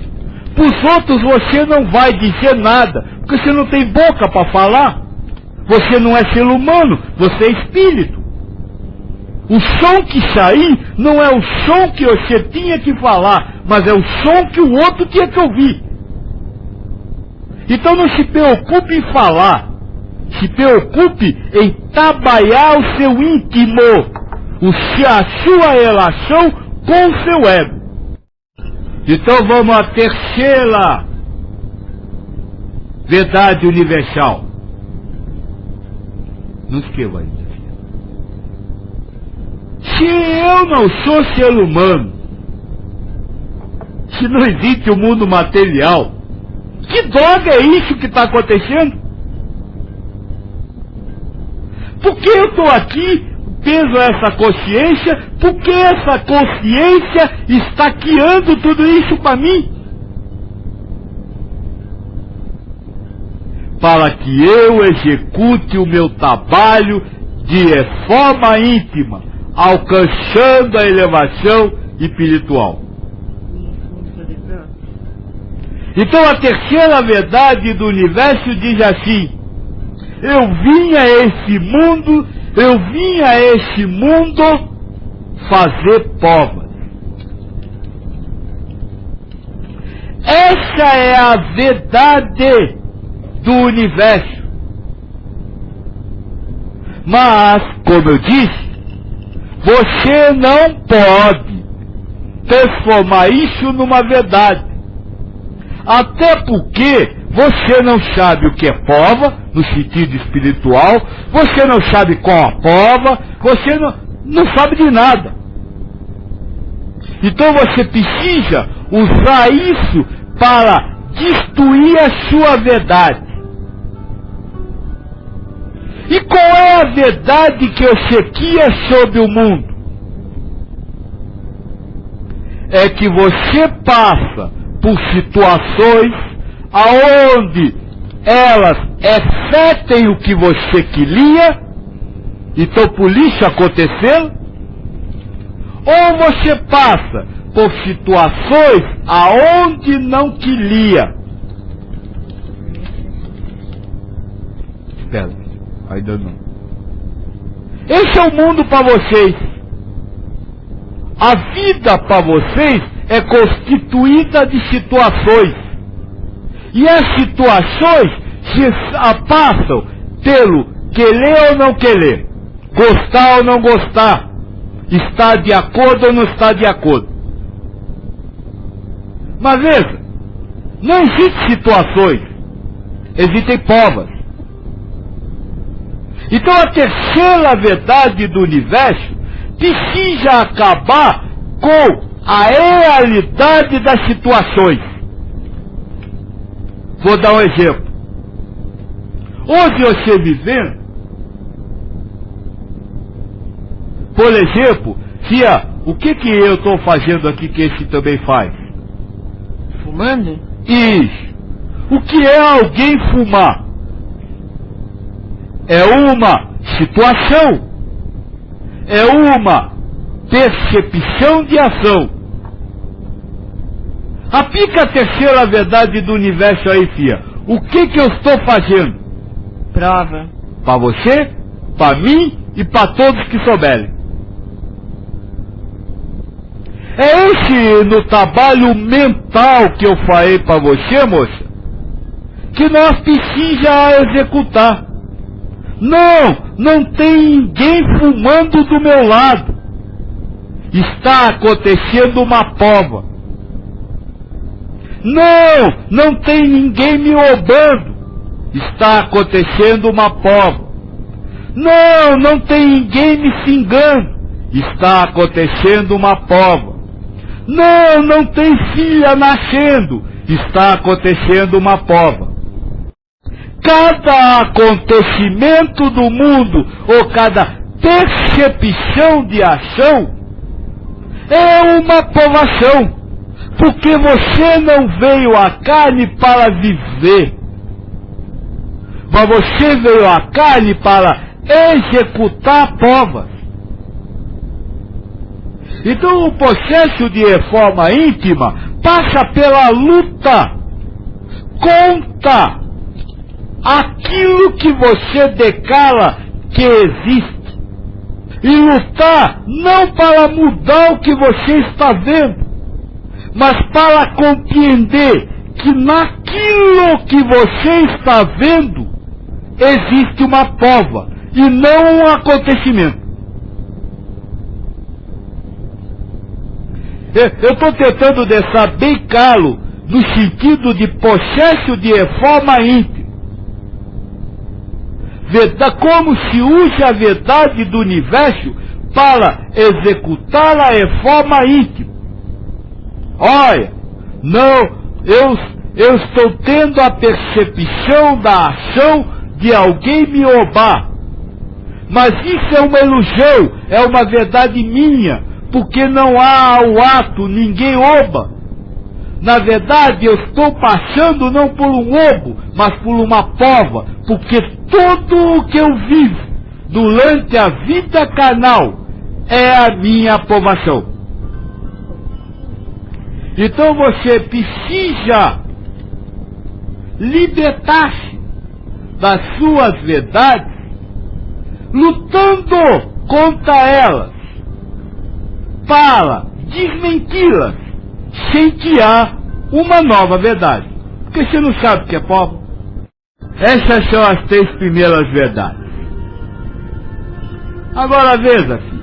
Para os outros você não vai dizer nada, porque você não tem boca para falar. Você não é ser humano, você é espírito. O som que sair não é o som que você tinha que falar, mas é o som que o outro tinha que ouvir. Então não se preocupe em falar, se preocupe em trabalhar o seu íntimo, a sua relação com o seu ego. Então vamos à terceira verdade universal. Não escreva ainda. Se eu não sou ser humano, se não existe o mundo material, que droga é isso que está acontecendo? Por que eu estou aqui, peso essa consciência? Por que essa consciência está criando tudo isso para mim? Para que eu execute o meu trabalho de reforma íntima, alcançando a elevação espiritual. Então a terceira verdade do universo diz assim: eu vim a esse mundo fazer provas. Essa é a verdade do universo. Mas, como eu disse, você não pode transformar isso numa verdade. Até porque você não sabe o que é prova, no sentido espiritual, você não sabe qual a prova, você não sabe de nada. Então você precisa usar isso para destruir a sua verdade. E qual é a verdade que eu sequia sobre o mundo? É que você passa por situações aonde elas afetem o que você queria, então por isso aconteceu, ou você passa por situações aonde não queria. Espera, ainda não. Esse é o mundo para vocês. A vida para vocês é constituída de situações. E as situações se passam pelo querer ou não querer, gostar ou não gostar, estar de acordo ou não estar de acordo. Mas veja, não existem situações, existem provas. Então a terceira verdade do universo precisa acabar com a realidade das situações. Vou dar um exemplo. Hoje você me vê, por exemplo, o que eu estou fazendo aqui que esse também faz? Fumando? Isso. O que é alguém fumar? É uma situação. É uma percepção de ação. Aplica a terceira verdade do universo aí, filha. O que eu estou fazendo? Prova. Para você, para mim e para todos que souberem. É esse no trabalho mental que eu falei para você, moça, que nós precisamos executar. Não tem ninguém fumando do meu lado. Está acontecendo uma prova. Não tem ninguém me roubando. Está acontecendo uma prova. Não tem ninguém me xingando. Está acontecendo uma prova. Não tem filha nascendo. Está acontecendo uma prova. Cada acontecimento do mundo, ou cada percepção de ação, é uma provação. Porque você não veio à carne para viver, mas você veio à carne para executar provas. Então o processo de reforma íntima passa pela luta contra aquilo que você declara que existe. E lutar não para mudar o que você está vendo, mas para compreender que naquilo que você está vendo existe uma prova e não um acontecimento. Eu estou tentando deixar bem claro no sentido de processo de reforma íntima. Como se usa a verdade do universo para executar a reforma íntima. Olha, eu estou tendo a percepção da ação de alguém me roubar. Mas isso é uma ilusão, é uma verdade minha, porque não há o ato, ninguém rouba. Na verdade, eu estou passando não por um roubo, mas por uma prova, porque tudo o que eu vivo durante a vida carnal é a minha aprovação. Então você precisa libertar-se das suas verdades, lutando contra elas, para desmenti-las, sem que há uma nova verdade. Porque você não sabe o que é prova. Essas são as 3 primeiras verdades. Agora veja, filho.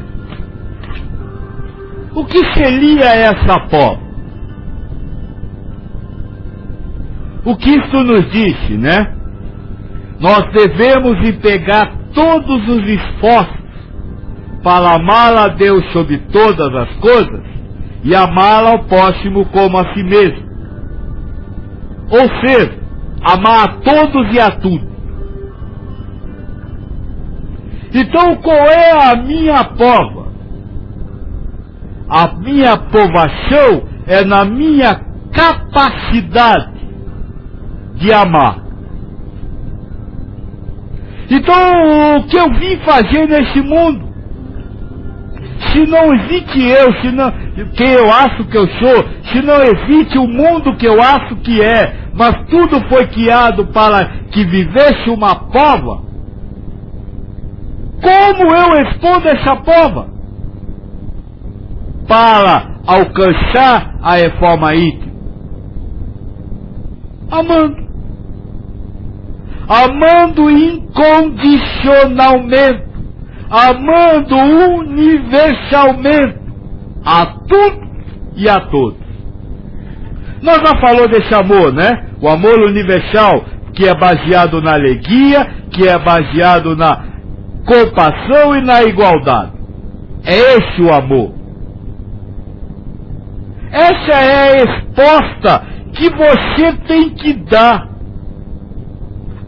O que seria essa prova? O que isso nos diz, né? Nós devemos empregar todos os esforços para amar a Deus sobre todas as coisas e amar ao próximo como a si mesmo. Ou seja, amar a todos e a tudo. Então, qual é a minha prova? A minha aprovação é na minha capacidade de amar. Então, o que eu vim fazer nesse mundo? Se não existe eu, se não, quem eu acho que eu sou, se não existe o mundo que eu acho que é, mas tudo foi criado para que vivesse uma prova, como eu respondo essa prova? Para alcançar a reforma íntima? Amando. Amando incondicionalmente. Amando universalmente. A tudo e a todos. Nós já falamos desse amor, né? O amor universal, que é baseado na alegria, que é baseado na compaixão e na igualdade. É esse o amor. Essa é a resposta que você tem que dar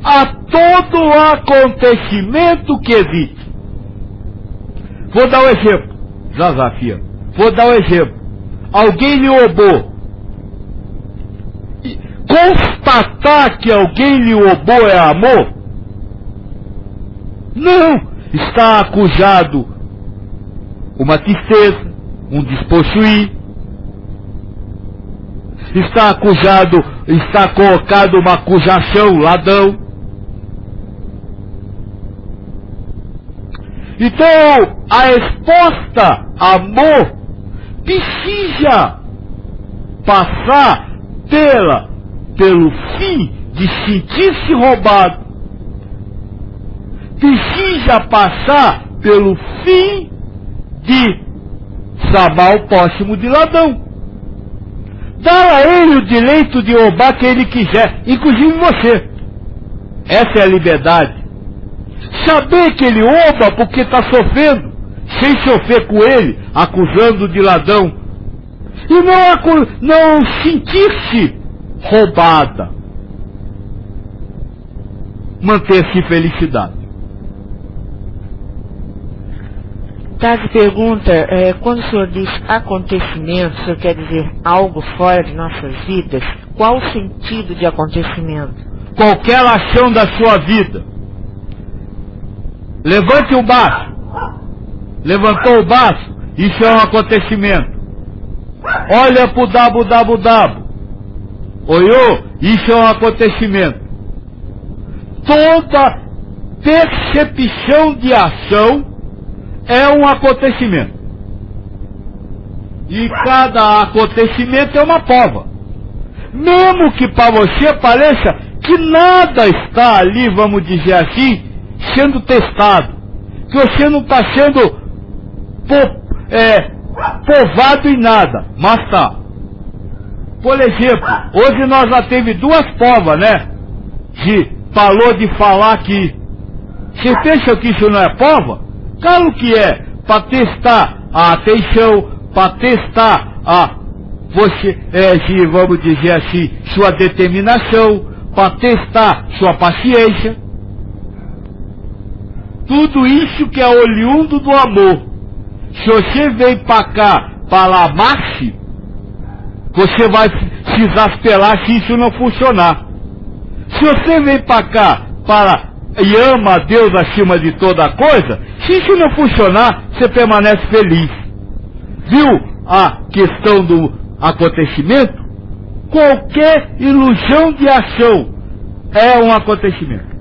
a todo acontecimento que existe. Vou dar um exemplo, Zazafia. Vou dar um exemplo. Alguém lhe roubou. Constatar que alguém lhe roubou é amor? Não. Está acusado uma tristeza, um despossuir. Está acusado, está colocado uma acusação, ladrão. Então, a resposta, amor, precisa passar pelo fim de sentir-se roubado. Precisa passar pelo fim de chamar o próximo de ladrão. Dar a ele o direito de roubar quem ele quiser, inclusive você. Essa é a liberdade. Saber que ele rouba porque está sofrendo, sem sofrer com ele, acusando de ladrão. E não sentir-se roubada. Manter-se em felicidade. Tati pergunta, quando o senhor diz acontecimento, o senhor quer dizer algo fora de nossas vidas? Qual o sentido de acontecimento? Qualquer ação da sua vida. Levante o braço. Levantou o braço, isso é um acontecimento. Olha pro dabu. Olhou, isso é um acontecimento. Toda percepção de ação é um acontecimento. E cada acontecimento é uma prova. Mesmo que para você pareça que nada está ali, vamos dizer assim, sendo testado. Que você não está sendo provado em nada. Mas tá. Por exemplo, hoje nós já teve 2 provas, né? Falou de falar aqui. Você pensa que isso não é prova? Claro que é, para testar a atenção, para testar vamos dizer assim, sua determinação, para testar sua paciência. Tudo isso que é oriundo do amor. Se você vem para cá para amar-se, você vai se exasperar se isso não funcionar. Se você vem para cá e ama a Deus acima de toda coisa, se isso não funcionar, você permanece feliz. Viu a questão do acontecimento? Qualquer ilusão de ação é um acontecimento.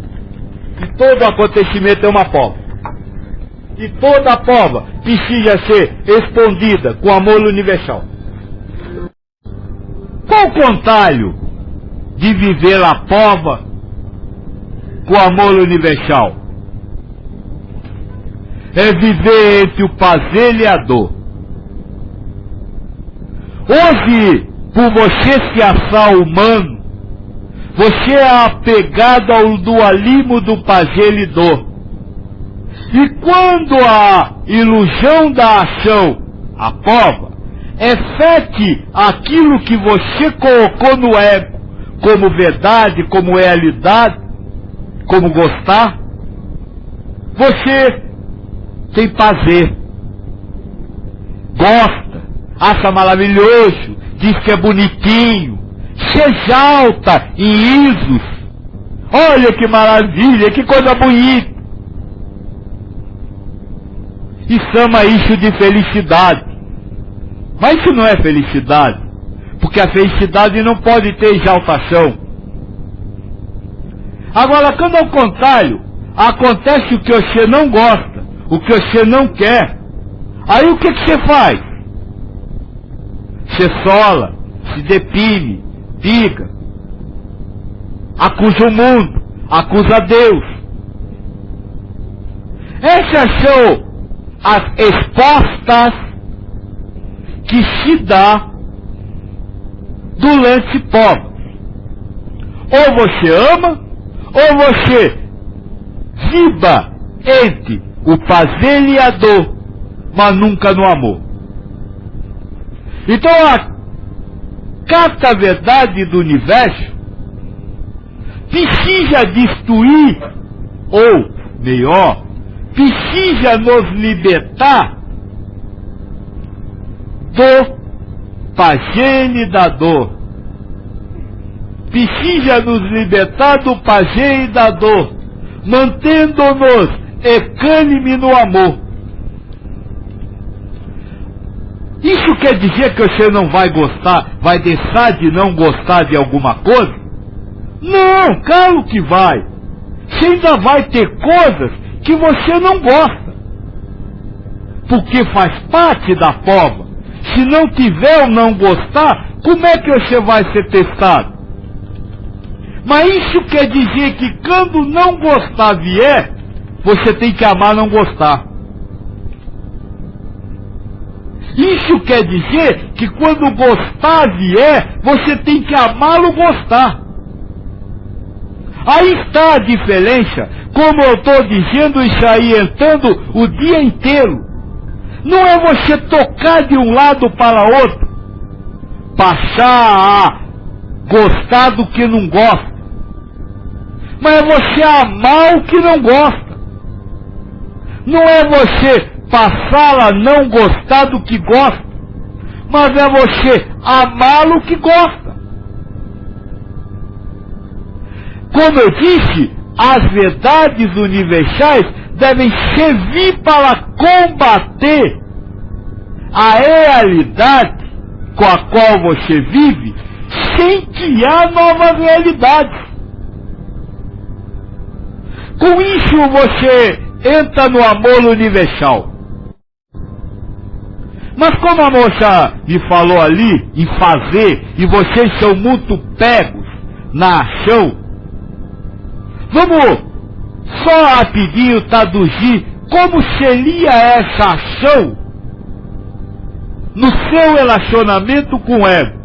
E todo acontecimento é uma prova. E toda prova precisa ser respondida com amor universal. Qual Qual o contalho de viver a pova com amor universal? É viver entre o prazer e a dor. Hoje, por você se achar humano, você é apegado ao dualismo do prazer e dor. E quando a ilusão da ação, a prova, reflete aquilo que você colocou no ego como verdade, como realidade, como gostar, você tem prazer, gosta, acha maravilhoso, diz que é bonitinho, se exalta em risos. Olha que maravilha, que coisa bonita. E chama isso de felicidade. Mas isso não é felicidade, porque a felicidade não pode ter exaltação. Agora, quando ao contrário, acontece o que você não gosta, o que você não quer, aí o que você faz? Você sola, se deprime, briga, acusa o mundo, acusa Deus. Essas são as respostas que se dá durante prova. Ou você ama, ou você vibra entre o prazer e a dor, mas nunca no amor. Então a quarta verdade do universo precisa destruir, ou melhor, precisa nos libertar do prazer e da dor. Precisa nos libertar do prazer e da dor, mantendo-nos equânime no amor. Isso quer dizer que você não vai gostar, vai deixar de não gostar de alguma coisa? Não, claro que vai. Você ainda vai ter coisas que você não gosta, porque faz parte da prova. Se não tiver ou não gostar, como é que você vai ser testado? Mas isso quer dizer que quando não gostar vier, você tem que amar não gostar. Isso quer dizer que quando gostar vier, você tem que amá-lo gostar. Aí está a diferença, como eu estou dizendo isso aí, entrando o dia inteiro. Não é você tocar de um lado para outro, passar a gostar do que não gosta, mas é você amar o que não gosta. Não é você passar a não gostar do que gosta, mas é você amá-lo o que gosta. Como eu disse, as verdades universais devem servir para combater a realidade com a qual você vive, sem criar novas realidades. Com isso você entra no amor universal. Mas como a moça me falou ali, em fazer, e vocês são muito pegos na ação, vamos só rapidinho traduzir como seria essa ação no seu relacionamento com o ego.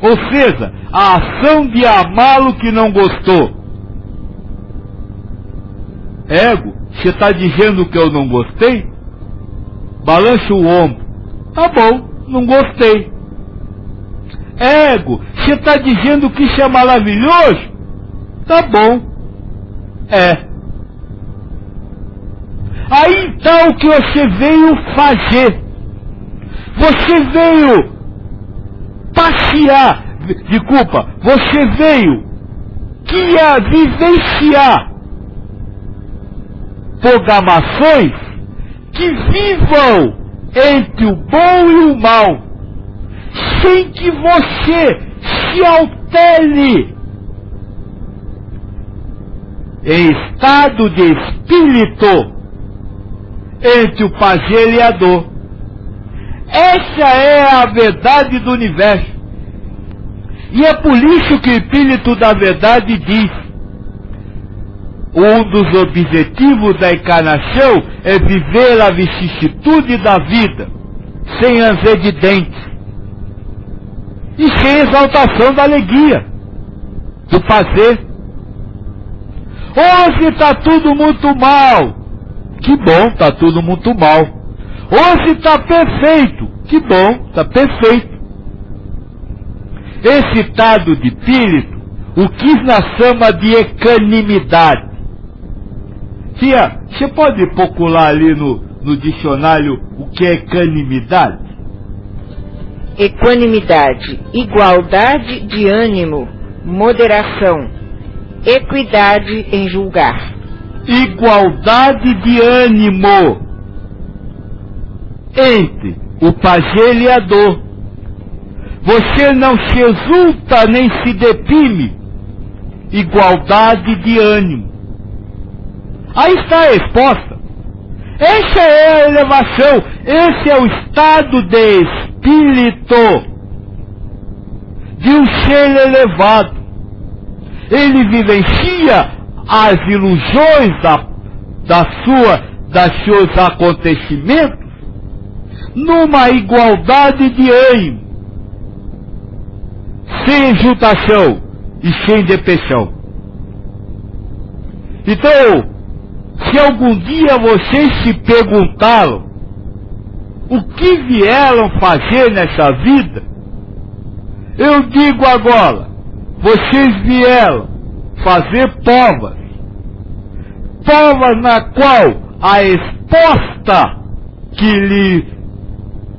Ou seja, a ação de amá-lo que não gostou. Ego, você está dizendo que eu não gostei? Balança o ombro. Tá bom, não gostei. Ego, você está dizendo que isso é maravilhoso? Tá bom. É. Aí então o que você veio fazer? Você veio passear, você veio vivenciar programações que vivam entre o bom e o mal, sem que você se altere em estado de espírito entre o prazer e a dor. Essa é a verdade do universo. E é por isso que o Espírito da Verdade diz: um dos objetivos da encarnação é viver a vicissitude da vida, sem ranger de dentes, e sem exaltação da alegria, do prazer. Hoje está tudo muito mal. Que bom, está tudo muito mal. Hoje está perfeito. Que bom, está perfeito. Esse estado de espírito, o que nós chama de equanimidade. Tia, você pode procurar ali no dicionário o que é equanimidade? Equanimidade, igualdade de ânimo, moderação, equidade em julgar. Igualdade de ânimo entre o prazer e a dor. Você não se exulta nem se deprime. Igualdade de ânimo. Aí está a resposta. Essa é a elevação. Esse é o estado de espírito de um ser elevado. Ele vivencia as ilusões dos seus acontecimentos numa igualdade de ânimo, sem exultação e sem depressão. Então, se algum dia vocês se perguntaram o que vieram fazer nessa vida, eu digo agora, vocês vieram fazer provas na qual a resposta que lhe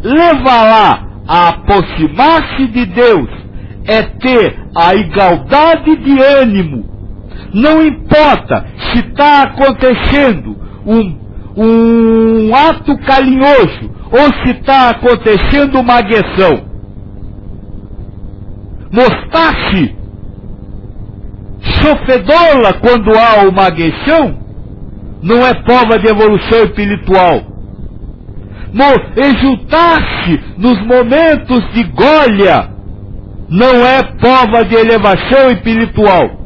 levará a aproximar-se de Deus é ter a igualdade de ânimo. Não importa se está acontecendo um ato carinhoso ou se está acontecendo uma agressão. Mostrar-se sofredora quando há uma agressão não é prova de evolução espiritual. Exultar-se nos momentos de glória não é prova de elevação espiritual.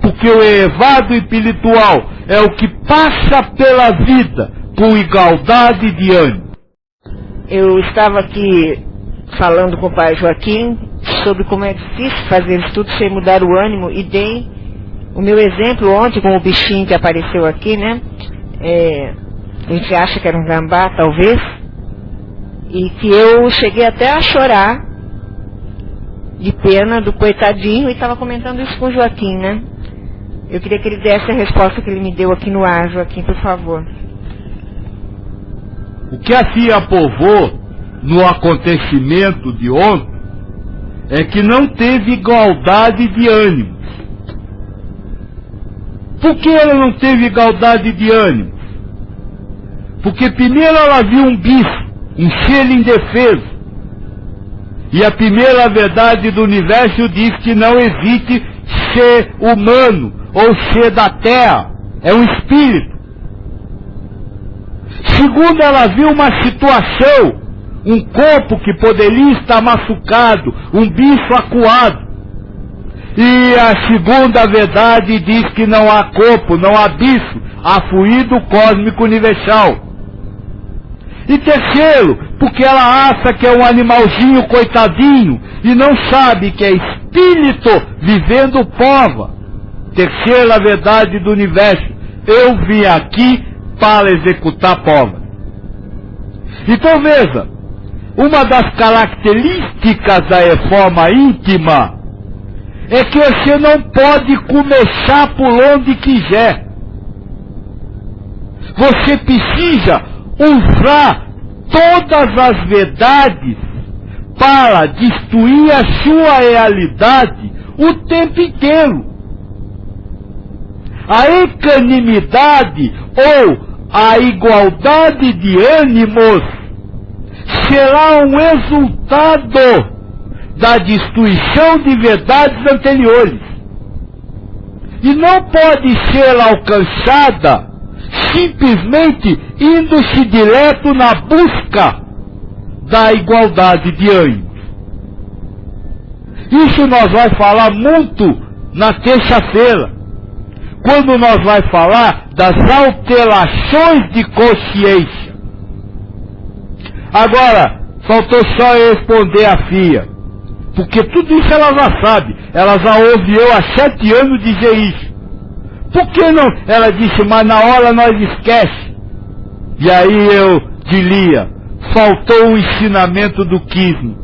Porque o elevado espiritual é o que passa pela vida com igualdade de ânimo. Eu estava aqui falando com o pai Joaquim sobre como é difícil fazer isso tudo sem mudar o ânimo, e dei o meu exemplo ontem com o bichinho que apareceu aqui, né? A gente acha que era um gambá, talvez, e que eu cheguei até a chorar de pena do coitadinho, e estava comentando isso com o Joaquim, né? Eu queria que ele desse a resposta que ele me deu aqui no ar, Joaquim, por favor. O que a tia aprovou no acontecimento de ontem é que não teve igualdade de ânimo. Por que ela não teve igualdade de ânimo? Porque primeiro ela viu um bicho, um ser indefeso. E a primeira verdade do universo diz que não existe ser humano ou ser da terra. É um espírito. Segundo, ela viu uma situação, um corpo que poderia estar machucado, um bicho acuado. E a segunda verdade diz que não há corpo, não há bicho, há fluido cósmico universal. E terceiro, porque ela acha que é um animalzinho coitadinho e não sabe que é espírito vivendo prova. Terceira verdade do universo, eu vim aqui para executar prova. Então veja, uma das características da reforma íntima é que você não pode começar por onde quiser. Você precisa usar todas as verdades para destruir a sua realidade o tempo inteiro. A equanimidade ou a igualdade de ânimos será um resultado da destruição de verdades anteriores. E não pode ser alcançada simplesmente indo-se direto na busca da igualdade de ânimos. Isso nós vai falar muito na terça-feira, quando nós vai falar das alterações de consciência. Agora, faltou só eu responder a FIA, porque tudo isso ela já sabe, ela já ouve eu há 7 anos dizer isso. Por que não? Ela disse, mas na hora nós esquece. E aí eu diria, faltou o ensinamento do Cristo.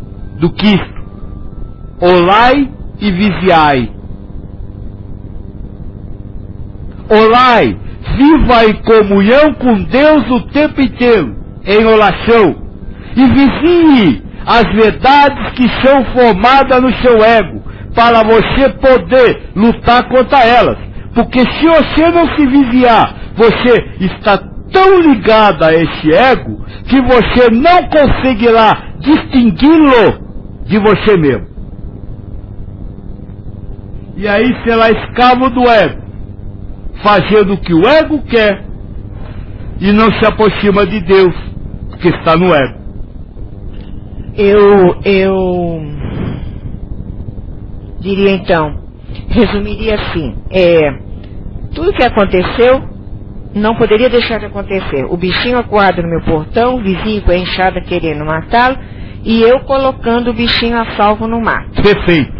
Olai e vigiai. Olai, viva em comunhão com Deus o tempo inteiro, em oração, e vigie as verdades que são formadas no seu ego, para você poder lutar contra elas. Porque se você não se vigiar, você está tão ligado a esse ego, que você não conseguirá distingui-lo de você mesmo. E aí será escravo do ego, fazendo o que o ego quer, e não se aproxima de Deus, porque está no ego. Eu diria então, resumiria assim, tudo que aconteceu não poderia deixar de acontecer. O bichinho acuado no meu portão, o vizinho com a enxada querendo matá-lo, e eu colocando o bichinho a salvo no mato. Perfeito.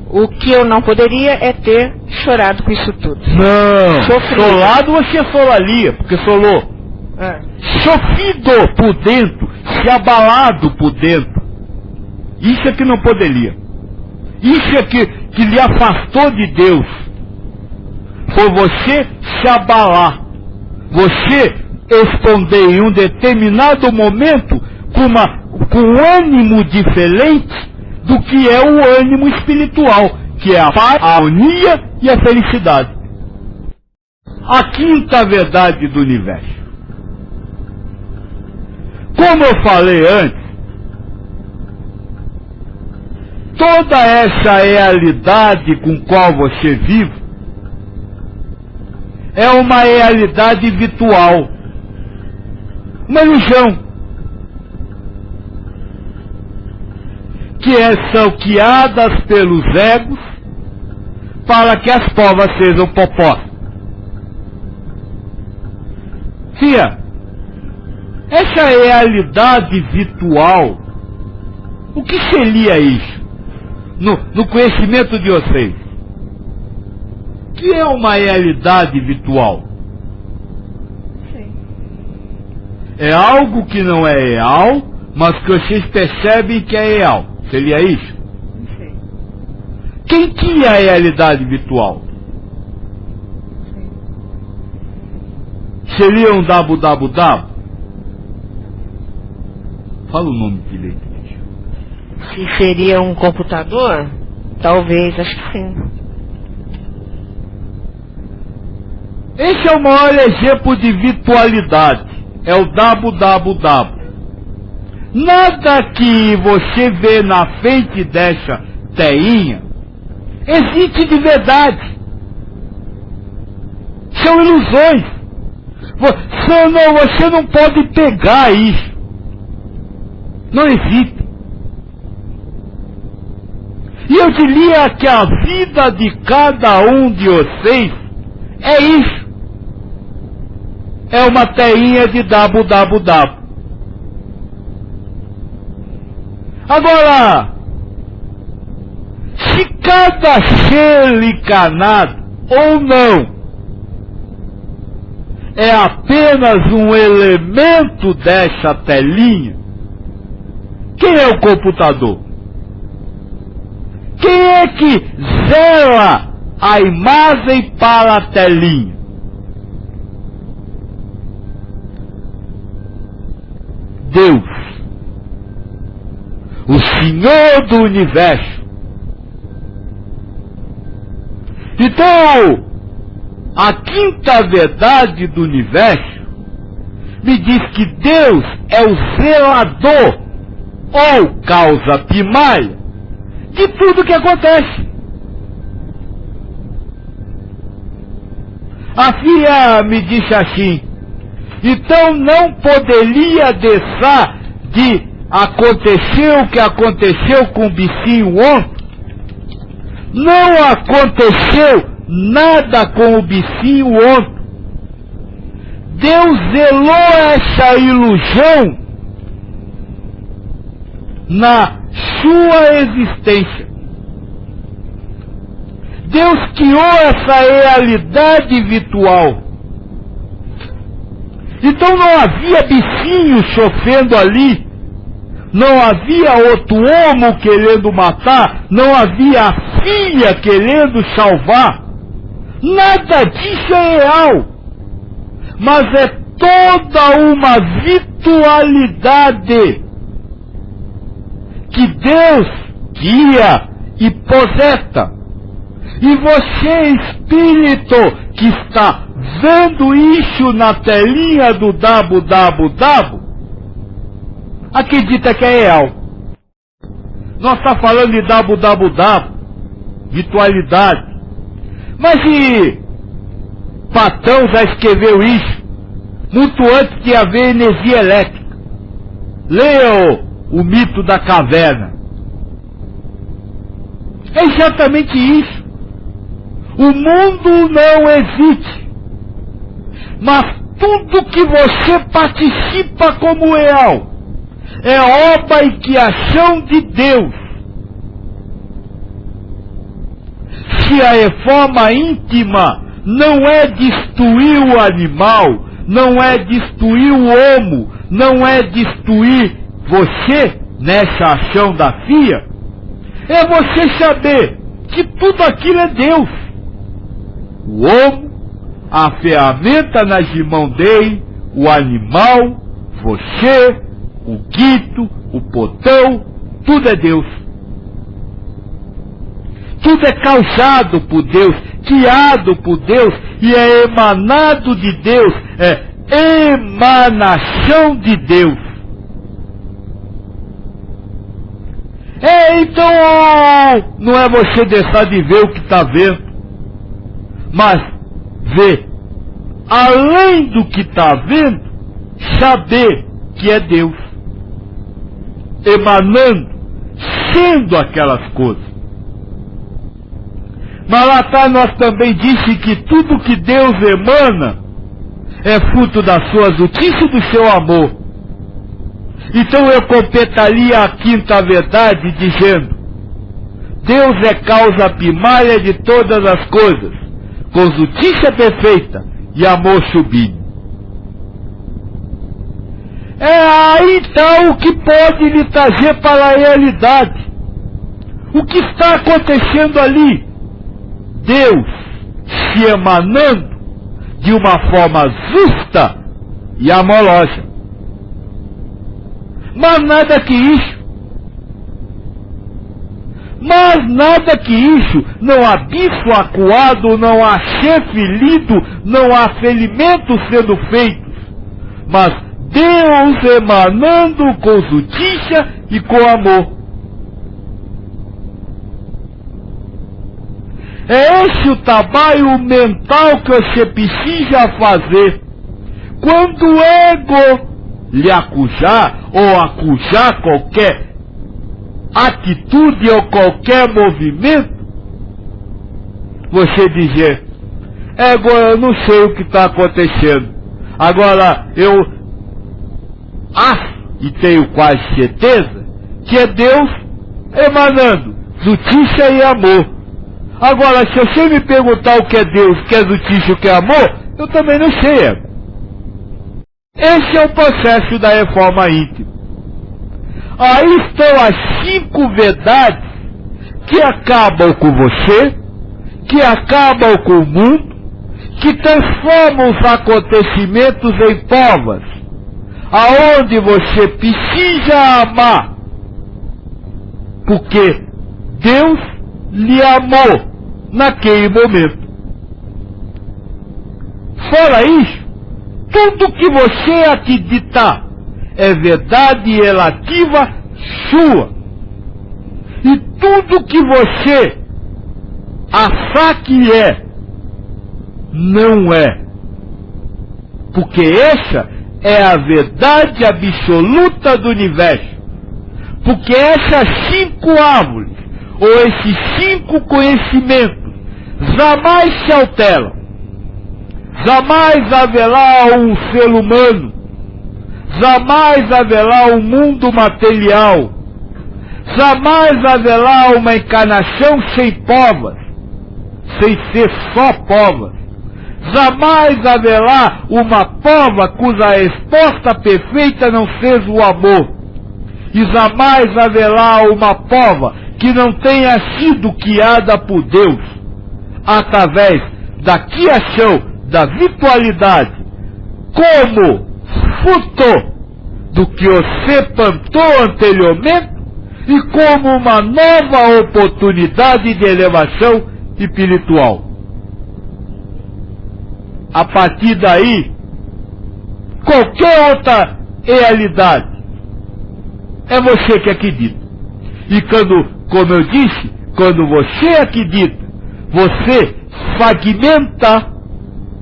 O que eu não poderia é ter chorado com isso tudo. Não, Sofrido. solado você solaria, porque solou. Sofrido por dentro, se abalado por dentro. Isso é que não poderia. Isso é que lhe afastou de Deus. Foi você se abalar. Você responder em um determinado momento com um ânimo diferente do que é o ânimo espiritual, que é a paz, a harmonia e a felicidade. A quinta verdade do universo. Como eu falei antes, toda essa realidade com qual você vive é uma realidade virtual, uma ilusão, que são criadas pelos egos para que as provas sejam propostas. Fia, essa realidade virtual, o que seria isso? No conhecimento de vocês, o que é uma realidade virtual? Sim. É algo que não é real, mas que vocês percebem que é real. Seria isso? Sim. Quem cria a realidade virtual? Sim. Seria um www? Fala o nome direito, bicho. Se seria um computador? Talvez, acho que sim. Esse é o maior exemplo de virtualidade. É o www. Nada que você vê na frente dessa telinha existe de verdade. São ilusões. Você não pode pegar isso. Não existe. E eu diria que a vida de cada um de vocês é isso. É uma telinha de www. Agora, se cada ser encarnado ou não é apenas um elemento dessa telinha, quem é o computador? Quem é que zela a imagem para a telinha? Deus, o Senhor do Universo. Então, a quinta verdade do Universo me diz que Deus é o zelador ou causa primária de tudo que acontece. A filha me disse assim, então não poderia deixar de acontecer o que aconteceu com o bichinho ontem? Não aconteceu nada com o bichinho ontem. Deus zelou essa ilusão na sua existência. Deus criou essa realidade virtual. Então não havia bichinho sofrendo ali, não havia outro homo querendo matar, não havia a filha querendo salvar. Nada disso é real, mas é toda uma virtualidade que Deus guia e projeta. E você, espírito, que está vendo isso na telinha do www, acredita que é real. Nós estamos falando de www, virtualidade. Mas e Platão já escreveu isso muito antes de haver energia elétrica. Leia o mito da caverna. É exatamente isso. O mundo não existe, mas tudo que você participa como real é obra e criação de Deus. Se a reforma íntima não é destruir o animal, não é destruir o homo, não é destruir você nessa ação da FIA, é você saber que tudo aquilo é Deus. O homo, a ferramenta nas mãos dele, o animal, você, o guito, o potão, tudo é Deus. Tudo é causado por Deus, criado por Deus e é emanado de Deus, é emanação de Deus. Então, não é você deixar de ver o que está vendo, mas ver, além do que está vendo, saber que é Deus, emanando, sendo aquelas coisas. Malatai nós também disse que tudo que Deus emana é fruto da sua justiça e do seu amor. Então eu completaria a quinta verdade dizendo: Deus é causa primária de todas as coisas, com justiça perfeita e amor sublime. É aí então o que pode lhe trazer para a realidade. O que está acontecendo ali? Deus se emanando de uma forma justa e amorosa. Mas nada que isso. Mas nada que isso. Não há bicho acuado, não há chefe lido, não há ferimentos sendo feitos. Mas Deus emanando com justiça e com amor. É esse o trabalho mental que você precisa fazer. Quando o ego lhe acusar, ou acusar qualquer atitude ou qualquer movimento, você dizer: ego, eu não sei o que está acontecendo. Agora, eu acho e tenho quase certeza que é Deus emanando justiça e amor. Agora, se você me perguntar o que é Deus, o que é justiça e o que é amor, eu também não sei. Esse é o processo da reforma íntima. Aí estão as 5 verdades que acabam com você, que acabam com o mundo, que transformam os acontecimentos em provas, aonde você precisa amar, porque Deus lhe amou naquele momento. Fora isso, tudo que você acreditar é verdade relativa sua. E tudo que você achar que é, não é. Porque essa é a verdade absoluta do universo. Porque essas 5 árvores, ou esses 5 conhecimentos jamais se alteram. Jamais haverá um ser humano, jamais haverá um mundo material, jamais haverá uma encarnação sem provas, sem ser só provas. Jamais haverá uma prova cuja resposta perfeita não seja o amor. E jamais haverá uma prova que não tenha sido criada por Deus, através da criação da virtualidade, como fruto do que você plantou anteriormente e como uma nova oportunidade de elevação espiritual. A partir daí, qualquer outra realidade é você que acredita. E como eu disse, quando você acredita, você fragmenta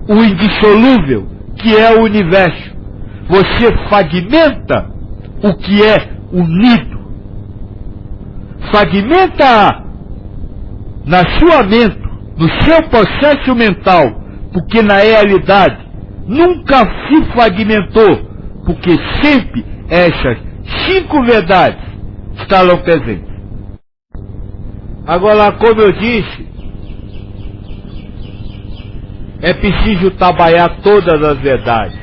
o indissolúvel, que é o universo. Você fragmenta o que é unido. Fragmenta na sua mente, no seu processo mental, porque na realidade nunca se fragmentou, porque sempre essas 5 verdades estarão presentes. Agora, como eu disse, é preciso trabalhar todas as verdades.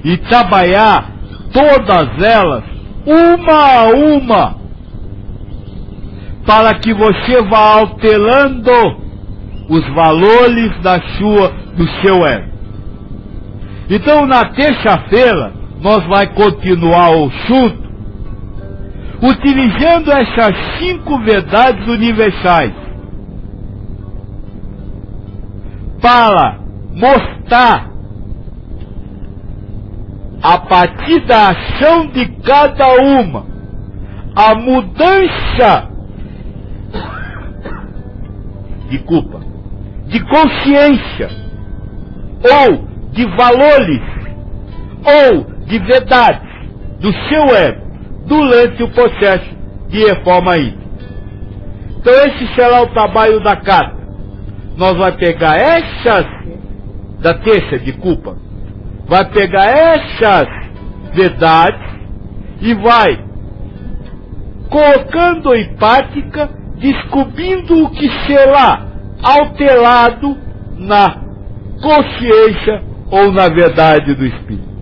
E trabalhar todas elas, uma a uma, para que você vá alterando os valores do seu ego. Então, na terça-feira, nós vamos continuar o assunto utilizando essas 5 verdades universais para mostrar, a partir da ação de cada uma, a mudança de consciência, ou de valores, ou de verdades do seu ego, durante o processo de reforma íntima. Então esse será o trabalho da carta. Nós vamos pegar essas, da terça, vai pegar essas verdades e vai colocando em prática, descobrindo o que será alterado na consciência ou na verdade do Espírito.